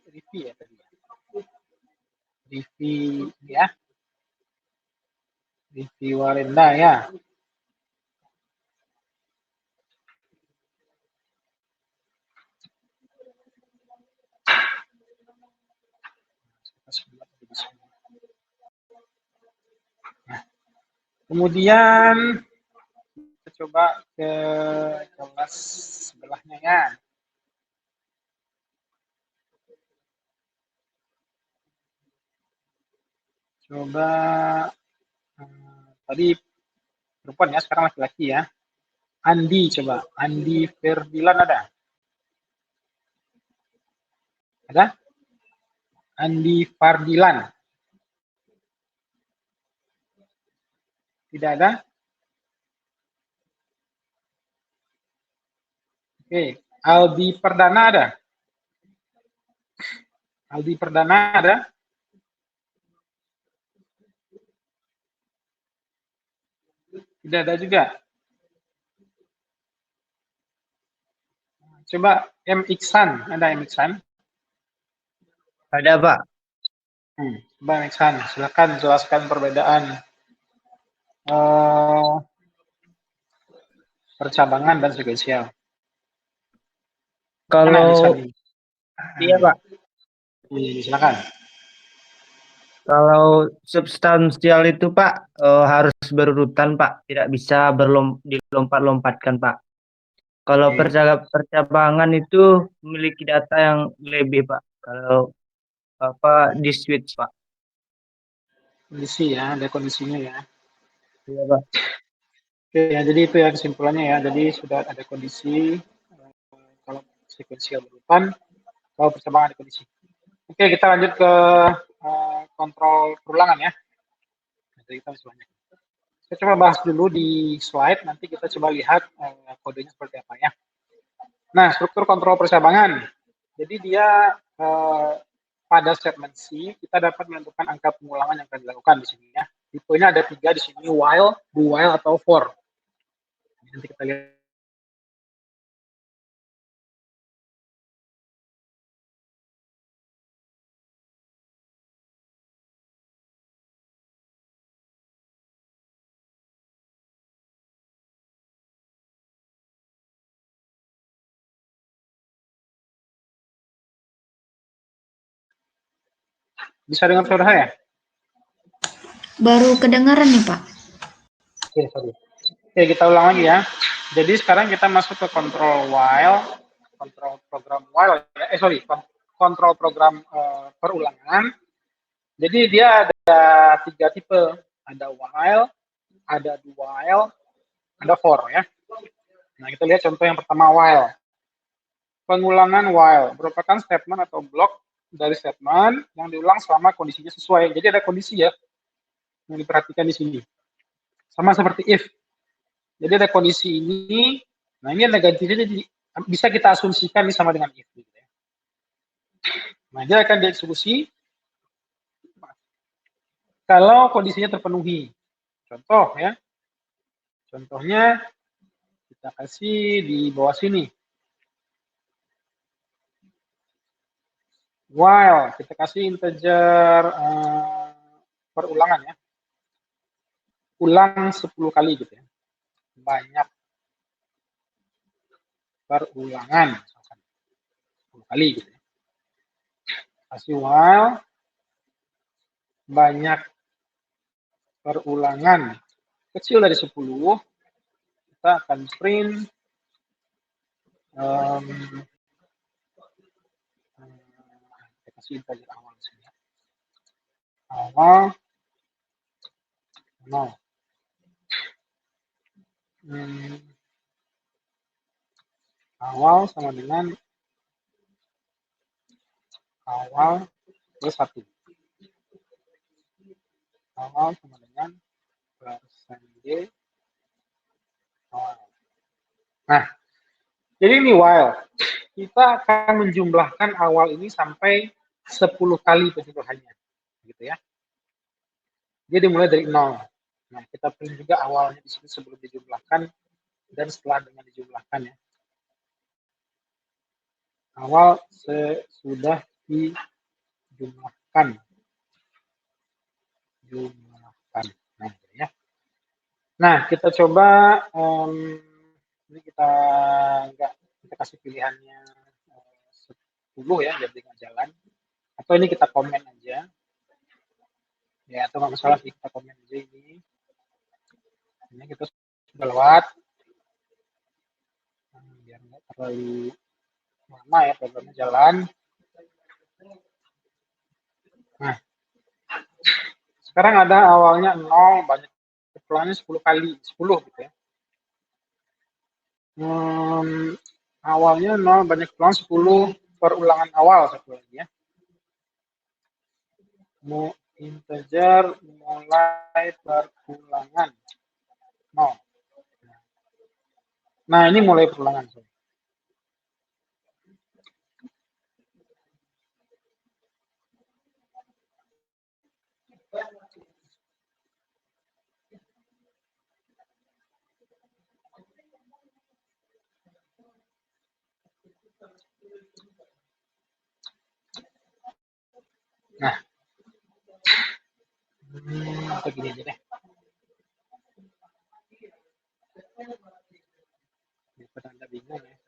Rivi ya tadi. Rivi ya, Rivi Warenda ya. Nah, kemudian kita coba ke kelas sebelahnya ya. Coba tadi perempuan ya, sekarang laki-laki ya. Andi coba, Andi Ferdilan ada? Ada? Andi Fardilan. Tidak ada? Oke, Aldi Perdana ada? Aldi Perdana ada? Tidak ada juga. Coba M. Iksan, ada M. Iksan? Ada, Pak. Coba M. Iksan, silakan jelaskan perbedaan percabangan dan sekuensial. Kalau iya, Pak. Silakan. Kalau substansial itu, Pak, harus berurutan, Pak. Tidak bisa dilompat-lompatkan, Pak. Kalau percabangan itu memiliki data yang lebih, Pak. Kalau di switch, Pak. Kondisi ya, ada kondisinya ya. Iya, Pak. Oke, ya, jadi itu ya kesimpulannya ya. Jadi sudah ada kondisi kalau sekuensial berurutan, kalau percabangan ada kondisi. Oke, kita lanjut ke kontrol perulangan ya. Jadi kita masih banyak. Kita coba bahas dulu di slide, nanti kita coba lihat kodenya seperti apa ya. Nah, struktur kontrol percabangan. Jadi dia pada segmen C, kita dapat menentukan angka pengulangan yang akan dilakukan di sini ya. Tipenya ada 3 di sini, while, do while, atau for. Nanti kita lihat. Bisa dengar suara saya? Baru kedengaran nih, Pak. Oke, sorry. Oke, kita ulang lagi ya. Jadi sekarang kita masuk ke kontrol while, kontrol program while, kontrol program perulangan. Jadi dia ada 3 tipe, ada while, ada do while, ada for ya. Nah, kita lihat contoh yang pertama while. Pengulangan while merupakan statement atau blok dari statement yang diulang selama kondisinya sesuai. Jadi ada kondisi ya yang diperhatikan di sini. Sama seperti if. Jadi ada kondisi ini, nah ini negatifnya jadi bisa kita asumsikan ini sama dengan if. Gitu ya. Nah, dia akan dieksekusi kalau kondisinya terpenuhi. Contoh ya, contohnya kita kasih di bawah sini. While kita kasih integer perulangan ya, ulang 10 kali gitu ya, banyak perulangan 10 kali gitu ya. Kasih while banyak perulangan kecil dari 10, kita akan print kita kasih integer awal sini. Awal 0. Awal sama dengan awal plus 1. Awal sama dengan persen D awal. Nah, jadi ini while. Kita akan menjumlahkan awal ini sampai 10 kali penjumlahannya. Gitu ya. Dia dimulai dari 0. Nah, kita print juga awalnya di sini sebelum dijumlahkan dan setelah dengan dijumlahkan ya. Awal sesudah dijumlahkan. Nah, ya. Nah, kita coba ini kita kasih pilihannya 10 ya, jadi nggak jalan. Atau ini kita komen aja. Ya, itu nggak masalah sih, kita komen aja ini. Ini kita sudah lewat. Biar nggak terlalu lama ya programnya jalan. Nah, sekarang ada awalnya 0, banyak ulangannya 10 kali, 10 gitu ya. Awalnya 0, banyak ulangan 10 perulangan awal satu lagi ya. Mau integer mulai perulangan 0. Nah, ini mulai perulangan. Nah, atau gini aja deh. Daripada Anda bingung ya.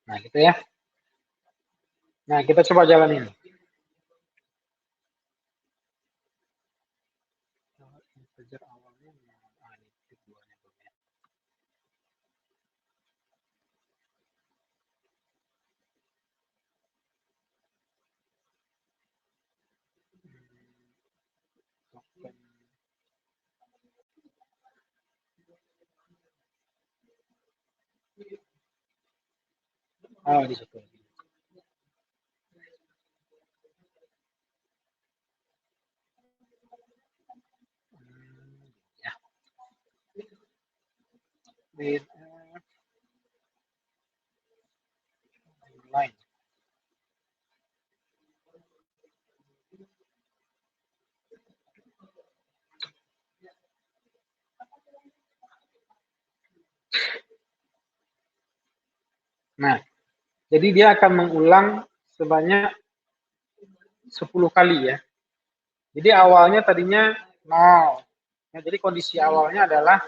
Nah, gitu ya. Nah, kita coba jalanin. Integer awalnya ini keduanya dulu ya. Oh, di situ. Ya. With line. Nah, jadi dia akan mengulang sebanyak 10 kali ya. Jadi awalnya tadinya 0. Nah, jadi kondisi awalnya adalah,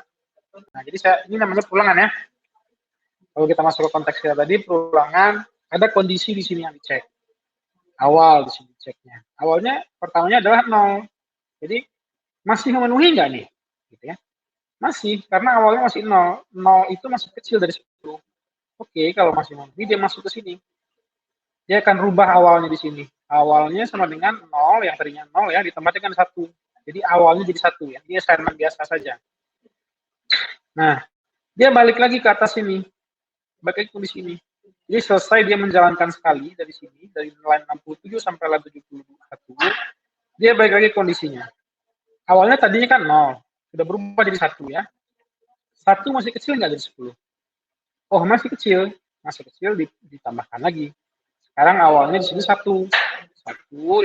nah jadi ini namanya perulangan ya. Kalau kita masuk ke konteks kita tadi, perulangan, ada kondisi di sini yang dicek. Awal di sini diceknya. Awalnya, pertamanya adalah 0. Jadi, masih memenuhi nggak nih? Gitu ya. Masih, karena awalnya masih 0. 0 itu masih kecil dari 10. Oke, kalau masih memenuhi, dia masuk ke sini. Dia akan rubah awalnya di sini. Awalnya sama dengan 0, yang tadinya 0 ya, ditambahkan 1. Jadi awalnya jadi 1 ya. Ini assignment biasa saja. Nah, dia balik lagi ke atas sini. Balik lagi di sini. Jadi selesai dia menjalankan sekali dari sini, dari line 67 sampai line 71, dia balik lagi kondisinya. Awalnya tadinya kan 0, sudah berubah jadi 1 ya. 1 masih kecil nggak dari 10? Oh, masih kecil. Masih kecil ditambahkan lagi. Sekarang awalnya di sini 1. 1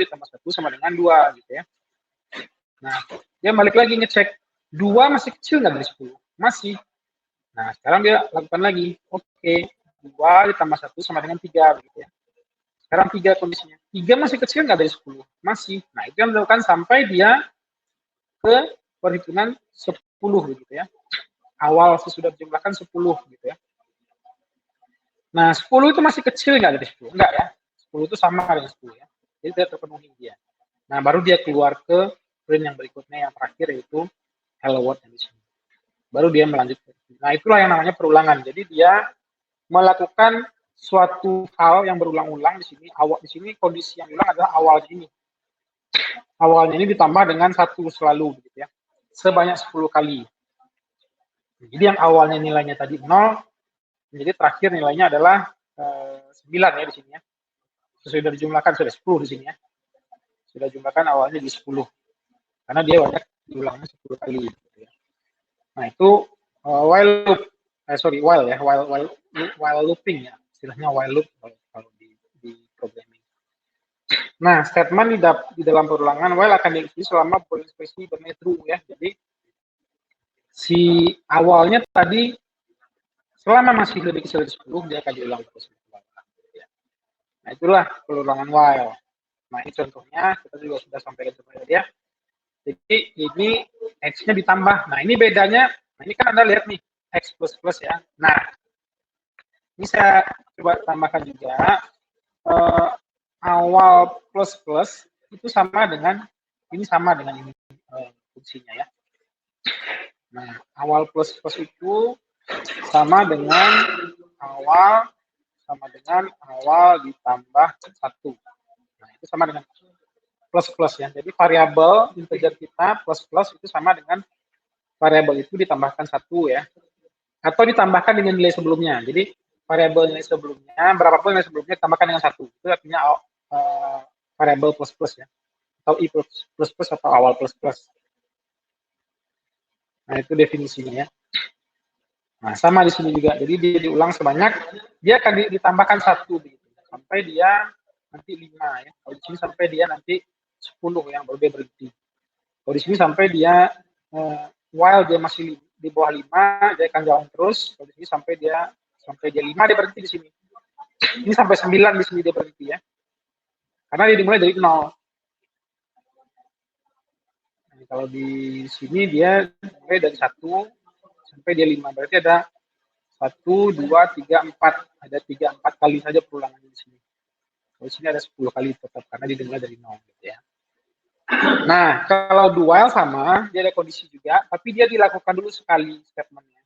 ditambah 1 sama dengan 2 gitu ya. Nah, dia balik lagi ngecek. 2 masih kecil nggak dari 10? Masih. Nah, sekarang dia lakukan lagi. Oke, 2 ditambah 1 sama dengan 3 gitu ya. Sekarang 3 kondisinya. 3 masih kecil nggak dari 10? Masih. Nah, itu yang dilakukan sampai dia ke perhitungan 10 gitu ya. Awal sesudah dijumlahkan 10 gitu ya. Nah, 10 itu masih kecil nggak dari 10? Enggak ya. 10 itu sama dengan 10 ya. Jadi tidak terpenuhi dia. Nah, baru dia keluar ke print yang berikutnya, yang terakhir yaitu hello world yang di sini. Baru dia melanjutkan. Nah, itulah yang namanya perulangan. Jadi dia melakukan suatu hal yang berulang-ulang di sini. Awal di sini kondisi yang ulang adalah awal ini. Awalnya ini ditambah dengan 1 selalu gitu ya. Sebanyak 10 kali. Jadi yang awalnya nilainya tadi 0, jadi terakhir nilainya adalah 9 ya di sini ya. Sudah dijumlahkan sudah 10 di sini ya. Sudah jumlahkan awalnya di 10. Karena dia banyak diulangnya 10 kali gitu ya. Nah, itu while loop. While ya, while looping ya. Istilahnya while loop kalau di programming. Nah, statement di dalam perulangan while akan diikuti selama ekspresi bernilai true ya. Jadi si awalnya tadi selama masih lebih kecil dari 10 dia akan diulang terus. Nah, itulah perulangan while. Nah, ini contohnya kita juga sudah sampaikan kepada dia. Jadi ini X-nya ditambah. Nah, ini bedanya. Nah, ini kan Anda lihat nih X plus plus ya. Nah, ini saya coba tambahkan juga. awal plus itu sama dengan ini fungsinya ya. Nah, awal plus itu sama dengan awal ditambah 1. Nah, itu sama dengan plus ya. Jadi variabel integer kita plus itu sama dengan variabel itu ditambahkan 1 ya. Atau ditambahkan dengan nilai sebelumnya. Jadi variabel nilai sebelumnya, berapapun nilai sebelumnya ditambahkan dengan 1. Itu artinya variabel plus ya. Atau i plus atau awal plus. Nah, itu definisinya ya. Nah, sama di sini juga. Jadi dia diulang sebanyak, dia akan ditambahkan 1 gitu, sampai dia nanti 5 ya. Kalau di sini sampai dia nanti 10 yang baru dia berhenti. Kalau di sini sampai dia while dia masih di bawah 5, dia akan jalan terus. Kalau di sini sampai dia 5 dia berhenti di sini. Ini sampai 9 di sini dia berhenti ya. Karena dia dimulai dari 0. Nah, kalau di sini dia mulai dari 1 sampai dia 5. Berarti ada 1, 2, 3, 4. Ada 3, 4 kali saja perulangan di sini. Kalau di sini ada 10 kali tetap karena dia dimulai dari 0 gitu ya. Nah, kalau do while sama, dia ada kondisi juga, tapi dia dilakukan dulu sekali statementnya.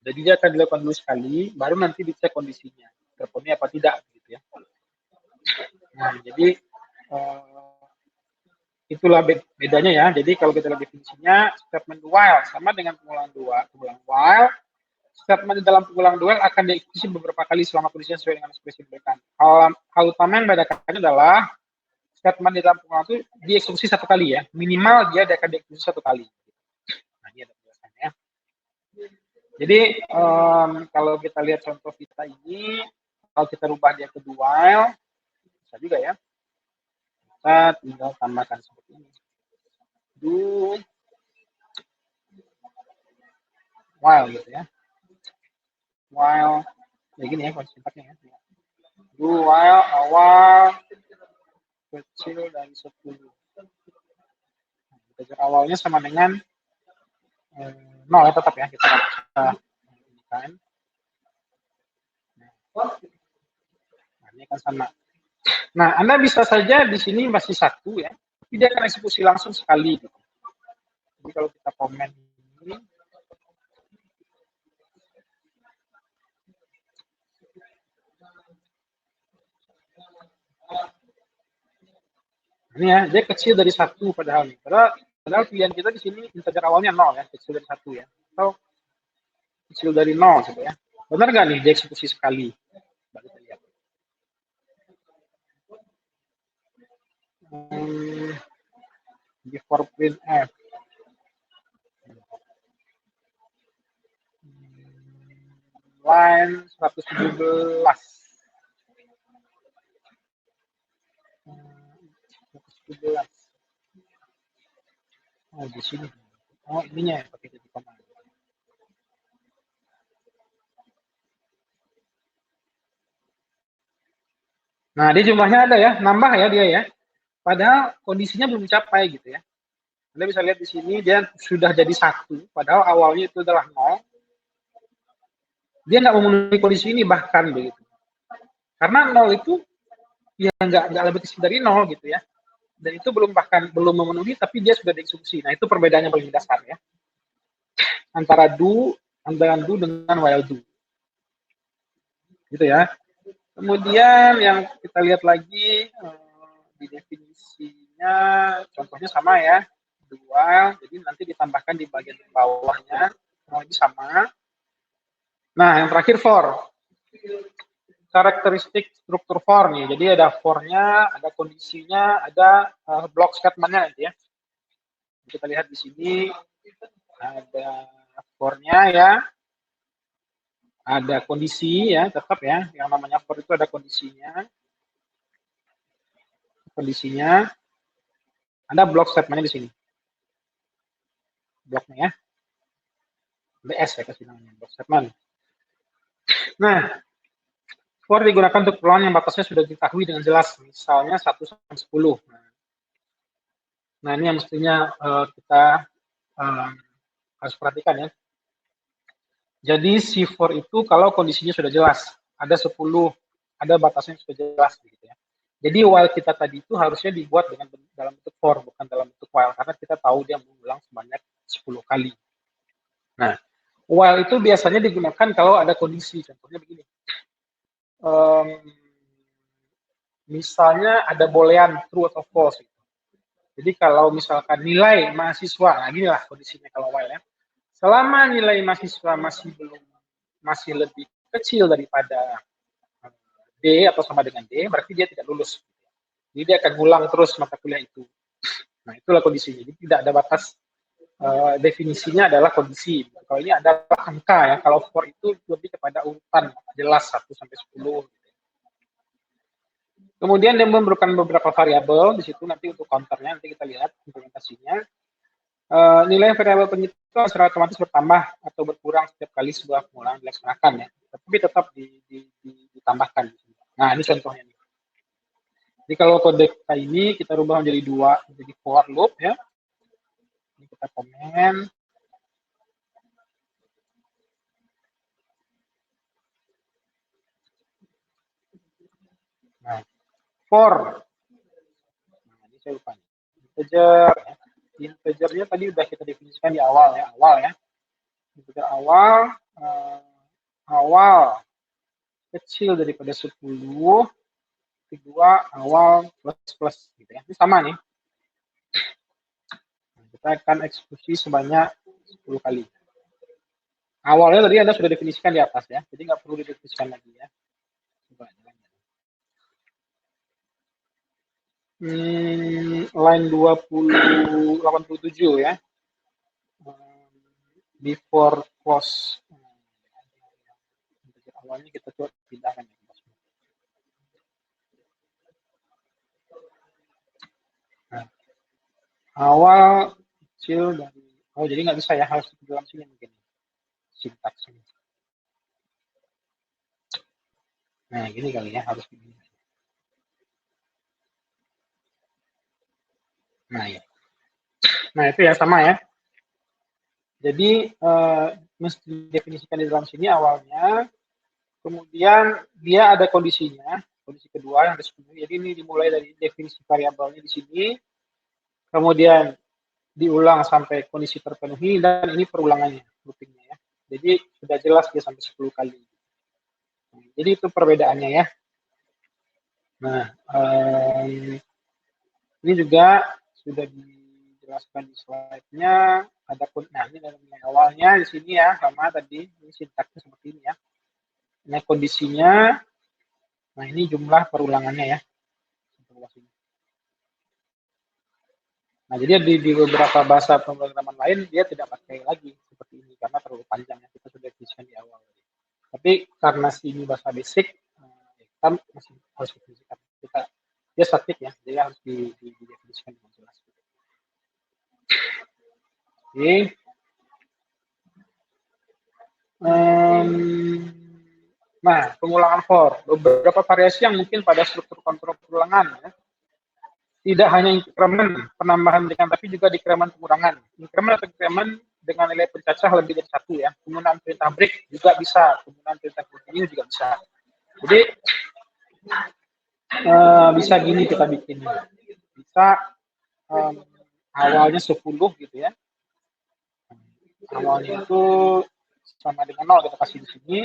Jadi dia akan dilakukan dulu sekali, baru nanti dicek kondisinya, terpenuhi apa tidak gitu ya. Nah, jadi itulah bedanya ya. Jadi kalau kita lihat definisinya, statement do while sama dengan pengulangan while. Statement di dalam pengulangan do while akan dieksekusi beberapa kali selama kondisinya sesuai dengan ekspresi yang diberikan. Hal utama yang membedakannya adalah statement di dalam pengulangan itu dieksekusi 1 kali ya. Minimal dia akan dieksekusi 1 kali. Nah, ini ada penjelasannya. Jadi kalau kita lihat contoh kita ini, kalau kita rubah dia ke do while, bisa juga ya. Kita tinggal tambahkan seperti ini. Do while gitu ya. While kayak gini ya konsepnya ya. Do while awal kecil dari 10. Integer awalnya sama dengan 0 ya tetap ya, kita kan. Nah, ini kan sama. Nah, Anda bisa saja di sini masih 1 ya, tapi dia akan eksekusi langsung sekali. Gitu. Jadi kalau kita komen ini, ini ya, dia kecil dari 1 padahal. Padahal pilihan kita di sini integer awalnya 0 ya, kecil dari 1 ya. Atau kecil dari 0 gitu ya. Benar nggak nih dia eksekusi sekali? Coba kita lihat. Before printf. Line 117. 117. Oh, di sini. Oh, ininya ya pakai titik koma. Nah, dia jumlahnya ada ya, nambah ya dia ya. Padahal kondisinya belum capai gitu ya. Anda bisa lihat di sini dia sudah jadi 1, padahal awalnya itu adalah 0. Dia nggak memenuhi kondisi ini bahkan begitu. Karena 0 itu ya nggak lebih kecil dari 0 gitu ya. Dan itu belum memenuhi tapi dia sudah dieksekusi. Nah, itu perbedaannya paling dasar ya. Antara do dengan while do. Gitu ya. Kemudian yang kita lihat lagi di definisinya contohnya sama ya. Do while, jadi nanti ditambahkan di bagian bawahnya, kurang lebih sama. Nah, yang terakhir for. Karakteristik struktur for nih. Jadi ada for-nya, ada kondisinya, ada block statement-nya nanti ya. Kita lihat di sini ada for-nya ya. Ada kondisi ya, tetap ya. Yang namanya for itu ada kondisinya. Kondisinya. Ada block statement-nya di sini. Bloknya ya. BS ya kasih namanya, block statement. Nah, for digunakan untuk peluang yang batasnya sudah diketahui dengan jelas, misalnya 1 sampai 10. Nah, ini yang mestinya kita harus perhatikan ya. Jadi si for itu kalau kondisinya sudah jelas, ada 10 ada batasnya yang sudah jelas gitu ya. Jadi while kita tadi itu harusnya dibuat dalam bentuk for, bukan dalam bentuk while, karena kita tahu dia mengulang sebanyak 10 kali. Nah, while itu biasanya digunakan kalau ada kondisi, contohnya begini. Misalnya ada boolean true atau false. Jadi kalau misalkan nilai mahasiswa, nah ginilah kondisinya kalau while ya. Selama nilai mahasiswa masih lebih kecil daripada D atau sama dengan D, berarti dia tidak lulus. Jadi dia akan ngulang terus mata kuliah itu. Nah, itulah kondisinya. Jadi tidak ada batas, definisinya adalah kondisi. Kalau ini ada angka ya, kalau for itu lebih kepada urutan, jelas 1 sampai 10. Kemudian dia memberikan beberapa variabel di situ, nanti untuk counternya nanti kita lihat implementasinya. Nilai variabel penyitu secara otomatis bertambah atau berkurang setiap kali sebuah pengulangan dilaksanakan ya, tapi tetap ditambahkan. Nah, ini contohnya nih. Jadi kalau kode kita ini kita rubah menjadi 2, menjadi for loop ya. Ini kita komen. Nah, for. Nah, ini saya lupa. Integer ya. Integernya tadi udah kita definisikan di awal ya, integer awal kecil daripada 10, kedua awal plus gitu ya. Ini sama nih. Kita akan eksekusi sebanyak 10 kali. Awalnya tadi Anda sudah definisikan di atas ya, jadi nggak perlu didefinisikan lagi ya. Coba line 87 ya. Before close. Awalnya kita coba pindahkan. Nah, awal kecil dari, jadi nggak bisa ya, harus di dalam sini mungkin sintaksnya. Nah, gini kali ya, harus begini. Nah, ya. Nah, itu ya sama ya. Jadi mesti didefinisikan di dalam sini awalnya, kemudian dia ada kondisinya, kondisi kedua yang disebut. Jadi ini dimulai dari definisi variabelnya di sini, kemudian diulang sampai kondisi terpenuhi, dan ini perulangannya, loopingnya ya. Jadi sudah jelas dia sampai 10 kali. Jadi itu perbedaannya ya. Nah, ini juga sudah dijelaskan di slide-nya. Ada ini dari nilai awalnya di sini ya, sama tadi ini sintaksnya seperti ini ya. Ini kondisinya. Nah, ini jumlah perulangannya ya. Nah, jadi di beberapa bahasa pemrograman lain dia tidak pakai lagi seperti ini karena terlalu panjang ya, kita sudah definisikan di awal. Tapi karena ini bahasa basic, kita masih harus definisikan. Dia statik ya, jadi harus didefinisikan dengan jelas. Oke. Nah, pengulangan for. Beberapa variasi yang mungkin pada struktur kontrol perulangan ya. Tidak hanya increment penambahan dengan, tapi juga decrement pengurangan. Increment atau decrement dengan nilai pencacah lebih dari 1 ya. Penggunaan perintah break juga bisa, penggunaan perintah continue juga bisa. Jadi bisa gini kita bikin. Bisa awalnya 10 gitu ya. Awalnya itu sama dengan 0 kita kasih di sini.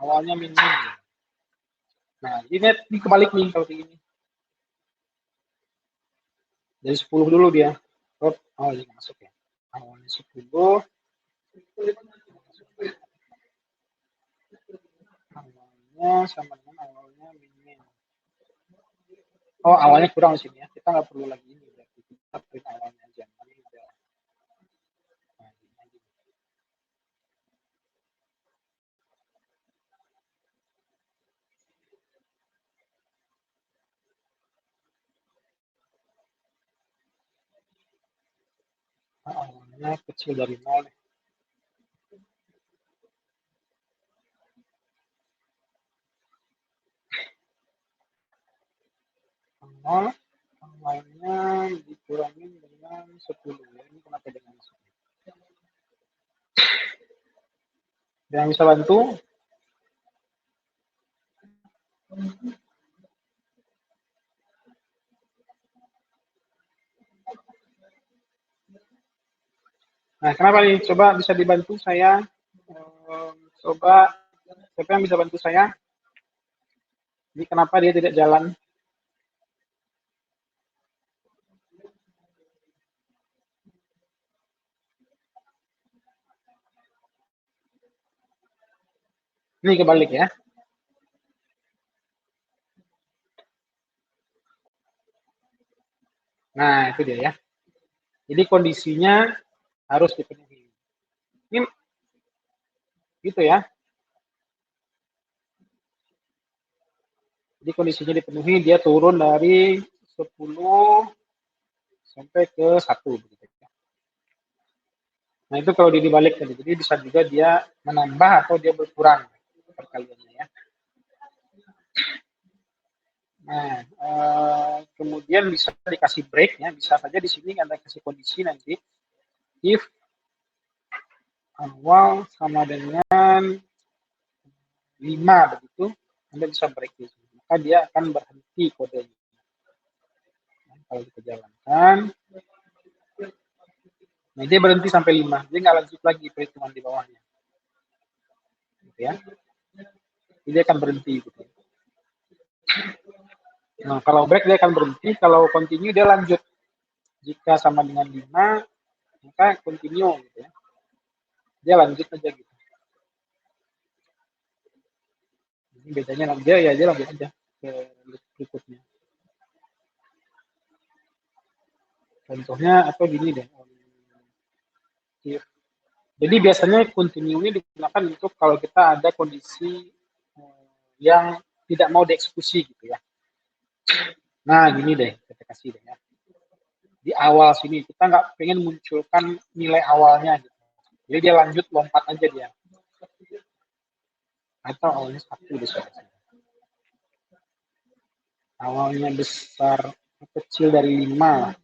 Awalnya minim. Nah, ini kebalik nih kalau begini. Dari 10 dulu dia. Oh, ini masuk ya. Awalnya 10. Awalnya sama dengan awalnya minim. Oh, awalnya kurang di sini ya. Kita nggak perlu lagi ini. Berarti kita print awalnya aja. Awalnya kecil dari 0. Awalnya dikurangin dengan 10 ya. Ini kenapa dengan 10? Yang bisa bantu? Nah, kenapa nih? Coba bisa dibantu saya. Coba, siapa yang bisa bantu saya? Ini kenapa dia tidak jalan? Ini kebalik ya. Nah, itu dia ya. Jadi kondisinya harus dipenuhi. Ini gitu ya. Jadi kondisinya dipenuhi, dia turun dari 10 sampai ke 1. Nah, itu kalau dia dibalik tadi. Jadi bisa juga dia menambah atau dia berkurang perkaliannya ya. Nah, kemudian bisa dikasih break ya. Bisa saja di sini Anda kasih kondisi nanti if awal sama dengan 5 begitu, Anda bisa break di sini. Maka dia akan berhenti kodenya. Nah, kalau kita jalankan, nah dia berhenti sampai 5. Dia nggak lanjut lagi perhitungan di bawahnya. Gitu ya. Jadi dia akan berhenti gitu. Nah, kalau break dia akan berhenti, kalau continue dia lanjut. Jika sama dengan 5, maka continue gitu ya. Dia lanjut aja gitu. Ini bedanya nanti dia lanjut aja ke berikutnya. Contohnya atau gini deh. Jadi biasanya continue ini digunakan untuk kalau kita ada kondisi yang tidak mau dieksekusi gitu ya. Nah, gini deh, kita kasih deh ya. Di awal sini kita nggak pengen munculkan nilai awalnya gitu. Jadi dia lanjut lompat aja dia. Atau awalnya 1 besar. Awalnya besar, kecil dari 5.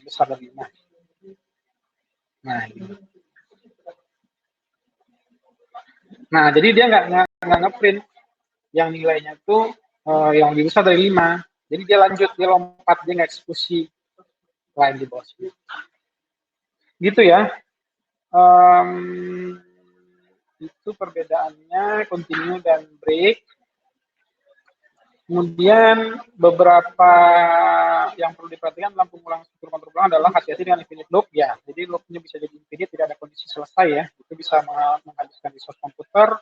Besar dari 5. Nah, ini. Nah, jadi dia nggak ngeprint yang nilainya tuh yang lebih besar dari 5. Jadi dia lanjut, dia lompat, dia nggak eksekusi lain di bawah sini. Gitu ya. Itu perbedaannya continue dan break. Kemudian beberapa yang perlu diperhatikan dalam pengulangan struktur kontrol perulangan adalah hati-hati dengan infinite loop ya. Jadi loopnya bisa jadi infinite, tidak ada kondisi selesai ya. Itu bisa menghabiskan resource komputer.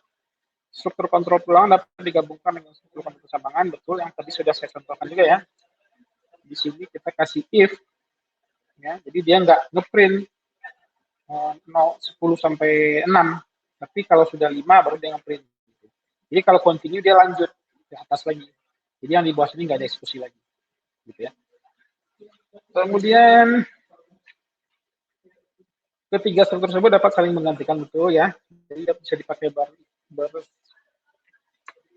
Struktur kontrol perulangan dapat digabungkan dengan struktur kontrol persamaan, betul yang tadi sudah saya contohkan juga ya. Di sini kita kasih if, ya. Jadi dia nggak ngeprint 10 sampai 6, tapi kalau sudah 5 baru dia ngeprint. Jadi kalau continue dia lanjut ke atas lagi. Jadi yang di bawah sini nggak ada eksekusi lagi, gitu ya. Kemudian ketiga struktur tersebut dapat saling menggantikan, betul ya. Jadi bisa dipakai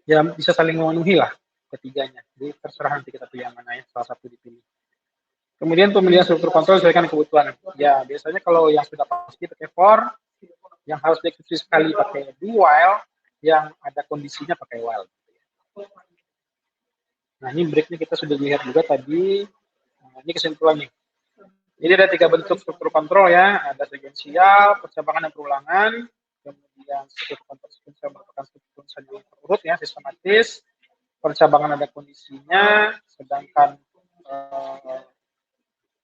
ya bisa saling memenuhi lah ketiganya. Jadi terserah nanti kita pilih yang mana ya, salah satu dipilih. Kemudian pemilihan struktur kontrol sesuaikan kebutuhan. Ya biasanya kalau yang sudah pasti pakai for, yang harus dieksekusi sekali pakai do while, yang ada kondisinya pakai while. Nah, ini breaknya kita sudah lihat juga tadi. Nah, ini kesimpulannya. Jadi ada 3 bentuk struktur kontrol ya. Ada sequential, percabangan dan perulangan. Kemudian struktur kontrol sequential merupakan struktur saja terurut ya, sistematis. Percabangan ada kondisinya, sedangkan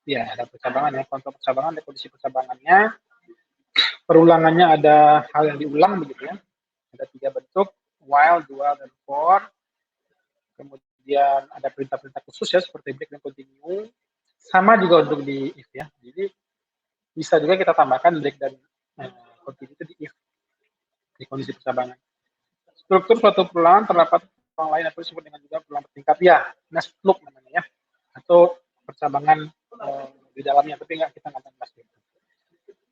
ya ada percabangan ya, kontrol percabangan ada kondisi percabangannya. Perulangannya ada hal yang diulang begitu ya. Ada 3 bentuk, while, do while, dan for. Kemudian ada perintah-perintah khusus ya seperti break dan continue. Sama juga untuk di if ya. Jadi bisa juga kita tambahkan break dan continue itu di if, di kondisi percabangan. Struktur suatu perulangan terdapat perulangan lain atau disebut dengan juga perulangan bertingkat ya, nested loop namanya ya, atau percabangan di dalamnya, tapi kita nggak bahas itu.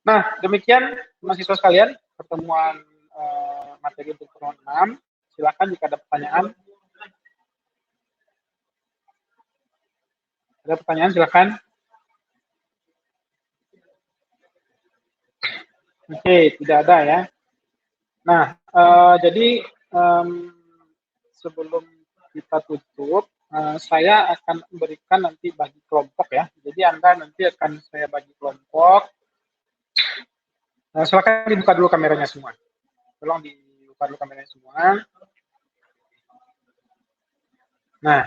Nah, demikian mahasiswa sekalian pertemuan materi untuk perulangan 6. Silakan jika ada pertanyaan. Ada pertanyaan silakan. Oke, tidak ada ya. Nah, jadi sebelum kita tutup, saya akan berikan nanti bagi kelompok ya. Jadi Anda nanti akan saya bagi kelompok. Silakan dibuka dulu kameranya semua. Tolong dibuka dulu kameranya semua. Nah,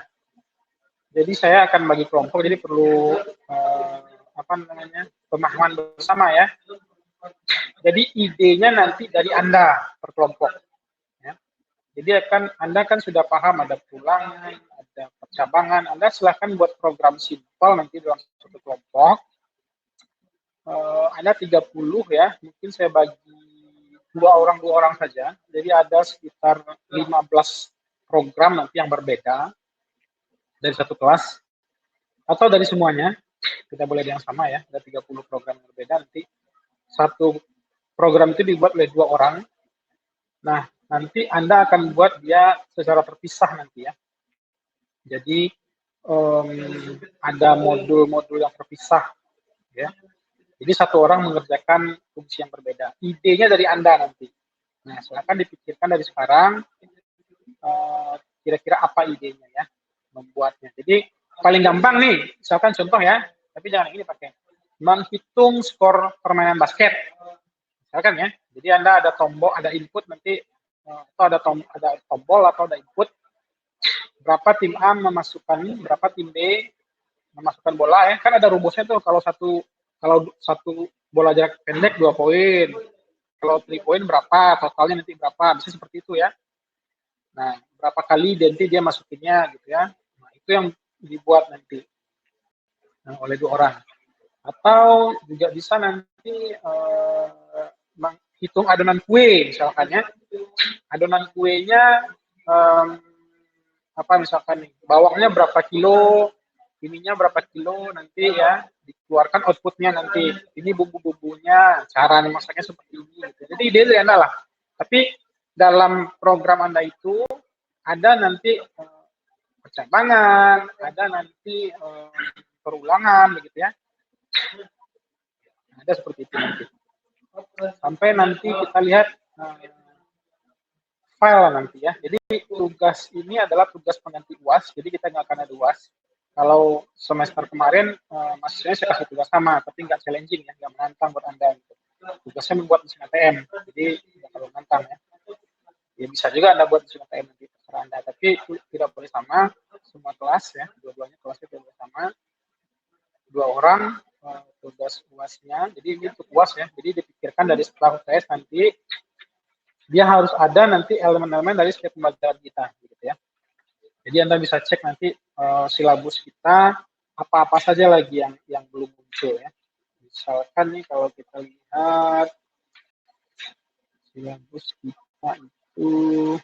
jadi saya akan bagi kelompok. Jadi perlu pemahaman bersama ya. Jadi idenya nanti dari Anda per kelompok. Ya. Jadi Anda kan sudah paham ada pulangan, ada percabangan. Anda silahkan buat program simpel nanti dalam satu kelompok. Ada 30 ya, mungkin saya bagi dua orang saja. Jadi ada sekitar 15 program nanti yang berbeda dari satu kelas atau dari semuanya. Tidak boleh yang sama ya, ada 30 program yang berbeda nanti. Satu program itu dibuat oleh 2 orang. Nah, nanti Anda akan buat dia secara terpisah nanti ya. Jadi ada modul-modul yang terpisah ya. Jadi satu orang mengerjakan fungsi yang berbeda. Idenya dari Anda nanti. Nah, silakan dipikirkan dari sekarang kira-kira apa idenya ya membuatnya. Jadi paling gampang nih, misalkan contoh ya, tapi jangan ini pakai menghitung skor permainan basket. Misalkan ya. Jadi Anda ada tombol, ada input nanti atau ada tombol atau ada input berapa tim A memasukkan, berapa tim B memasukkan bola ya. Kan ada rumusnya tuh kalau satu bola jarak pendek 2 poin. Kalau 3 poin berapa, totalnya nanti berapa, bisa seperti itu ya. Nah, berapa kali nanti dia masukinnya gitu ya. Nah, itu yang dibuat nanti oleh 2 orang. Atau juga bisa nanti menghitung adonan kue misalkan ya. Adonan kuenya misalkan nih, bawangnya berapa kilo, ininya berapa kilo nanti ya, dikeluarkan outputnya nanti. Ini bumbu-bumbunya, cara masaknya seperti ini. Gitu. Jadi ide dari Anda lah. Tapi dalam program Anda itu ada nanti percabangan, ada nanti perulangan begitu ya. Ada seperti itu nanti. Sampai nanti kita lihat file nanti ya. Jadi tugas ini adalah tugas pengganti UAS. Jadi kita nggak akan ada UAS. Kalau semester kemarin mahasiswanya saya kasih tugas sama, tapi nggak challenging ya, nggak menantang buat Anda. Gitu. Tugasnya membuat mesin ATM, jadi nggak terlalu menantang ya. Ya bisa juga Anda buat mesin ATM nanti terserah Anda, tapi tidak boleh sama semua kelas ya, dua-duanya kelasnya tidak boleh sama. 2 orang tugas UASnya, jadi ini untuk UAS ya, jadi dipikirkan dari setelah UTS nanti dia harus ada nanti elemen-elemen dari setiap pembelajaran kita, gitu ya. Jadi Anda bisa cek nanti silabus kita apa-apa saja lagi yang belum muncul ya. Misalkan nih kalau kita lihat silabus kita itu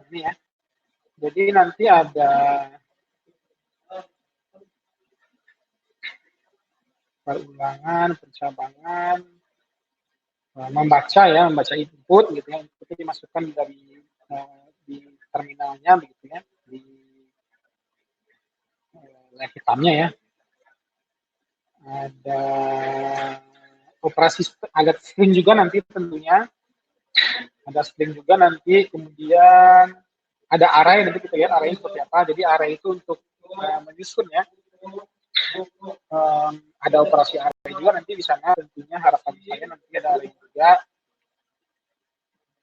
ini ya. Jadi nanti ada perulangan, pencabangan, membaca input gitu ya. Inputnya dimasukkan di terminalnya begitu ya, di layar hitamnya ya. Ada operasi agak string juga nanti tentunya. Ada string juga nanti, kemudian ada array, nanti kita lihat array seperti apa. Jadi array itu untuk menyusun ya. Ada operasi array juga nanti di sana, tentunya harapan saya nanti ada array juga.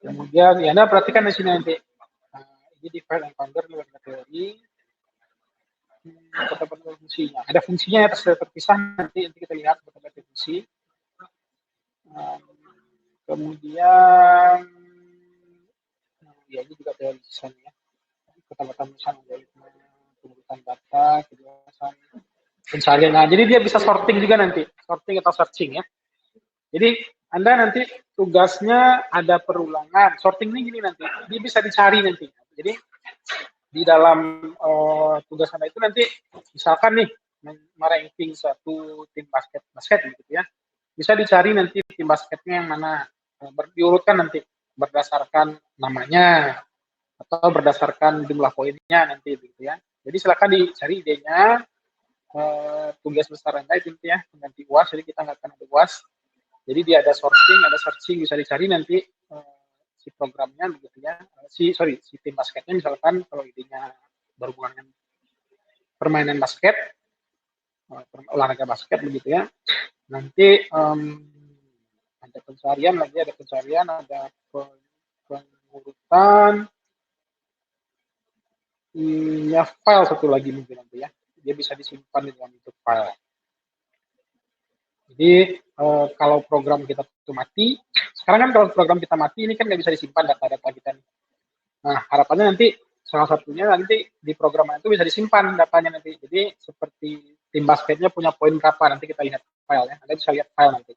Kemudian ya Anda perhatikan di sini nanti. Ini di file encounter di teori. Kata-kata fungsinya. Ada fungsinya ya terpisah nanti kita lihat kata-kata fungsi. Kemudian ya ini juga teori desainnya. Kata-kata misalnya dari pengurutan data, kejelasan, pencarian. Nah, jadi dia bisa sorting juga nanti, sorting atau searching ya. Jadi Anda nanti tugasnya ada perulangan, sorting ini gini nanti, dia bisa dicari nanti. Jadi di dalam tugas Anda itu nanti, misalkan nih, meranking satu tim basket gitu ya. Bisa dicari nanti tim basketnya yang mana, diurutkan nanti berdasarkan namanya atau berdasarkan jumlah poinnya nanti gitu ya. Jadi silakan dicari idenya. Tugas besar Anda itu ya mengganti UAS, jadi kita nggak akan ada UAS. Jadi dia ada sourcing, ada searching, bisa dicari nanti si programnya begitu ya. Si tim basketnya misalkan kalau idenya berhubungan dengan permainan basket, olahraga basket begitu ya. Nanti ada pencarian lagi, ada pengurutan, ya file satu lagi mungkin nanti ya. Dia bisa disimpan di dalam bentuk file. Jadi kalau program kita itu mati, sekarang kan kalau program kita mati ini kan nggak bisa disimpan data-data kita. Nah harapannya nanti salah satunya nanti di program itu bisa disimpan datanya nanti. Jadi seperti tim basketnya punya poin berapa, nanti kita lihat file ya. Anda bisa lihat file nanti.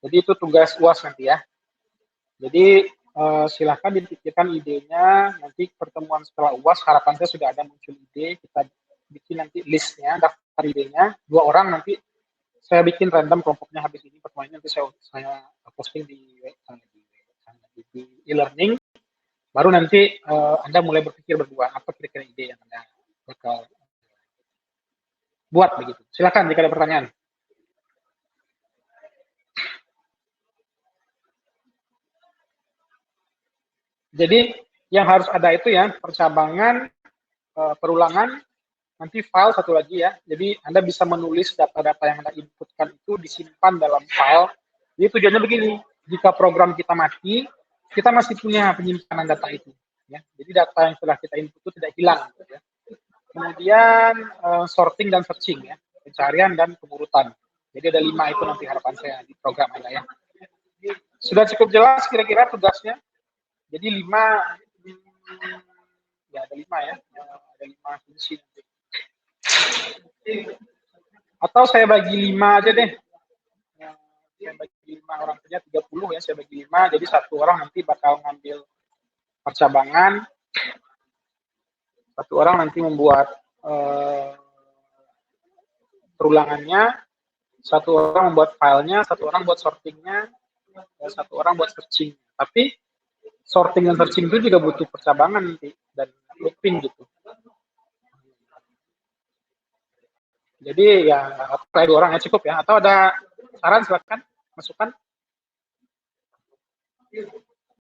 Jadi itu tugas UAS nanti ya. Jadi silahkan dipikirkan idenya, nanti pertemuan setelah UAS harapan saya sudah ada muncul ide, kita bikin nanti listnya, daftar idenya, 2 orang nanti saya bikin random kelompoknya habis ini pertemuannya, nanti saya posting di e-learning, baru nanti Anda mulai berpikir berdua, apa kira-kira ide yang Anda bakal buat begitu. Silakan jika ada pertanyaan. Jadi yang harus ada itu ya percabangan, perulangan, nanti file satu lagi ya. Jadi Anda bisa menulis data-data yang Anda inputkan itu disimpan dalam file. Jadi tujuannya begini, jika program kita mati, kita masih punya penyimpanan data itu. Ya. Jadi data yang sudah kita input itu tidak hilang. Ya. Kemudian sorting dan searching ya, pencarian dan pengurutan. Jadi ada 5 itu nanti harapan saya di program Anda ya. Sudah cukup jelas kira-kira tugasnya? Jadi 5, ya ada 5 ya, ada 5 fungsi. Atau saya bagi 5 aja deh. Saya bagi 5 orang kerja 30 ya, saya bagi 5, jadi 1 orang nanti bakal ngambil percabangan, 1 orang nanti membuat perulangannya, 1 orang membuat filenya, 1 orang buat sortingnya, 1 orang buat searching. Tapi sorting dan searching itu juga butuh percabangan nanti dan looping gitu. Jadi ya apply 2 orang ya cukup ya. Atau ada saran silakan masukan.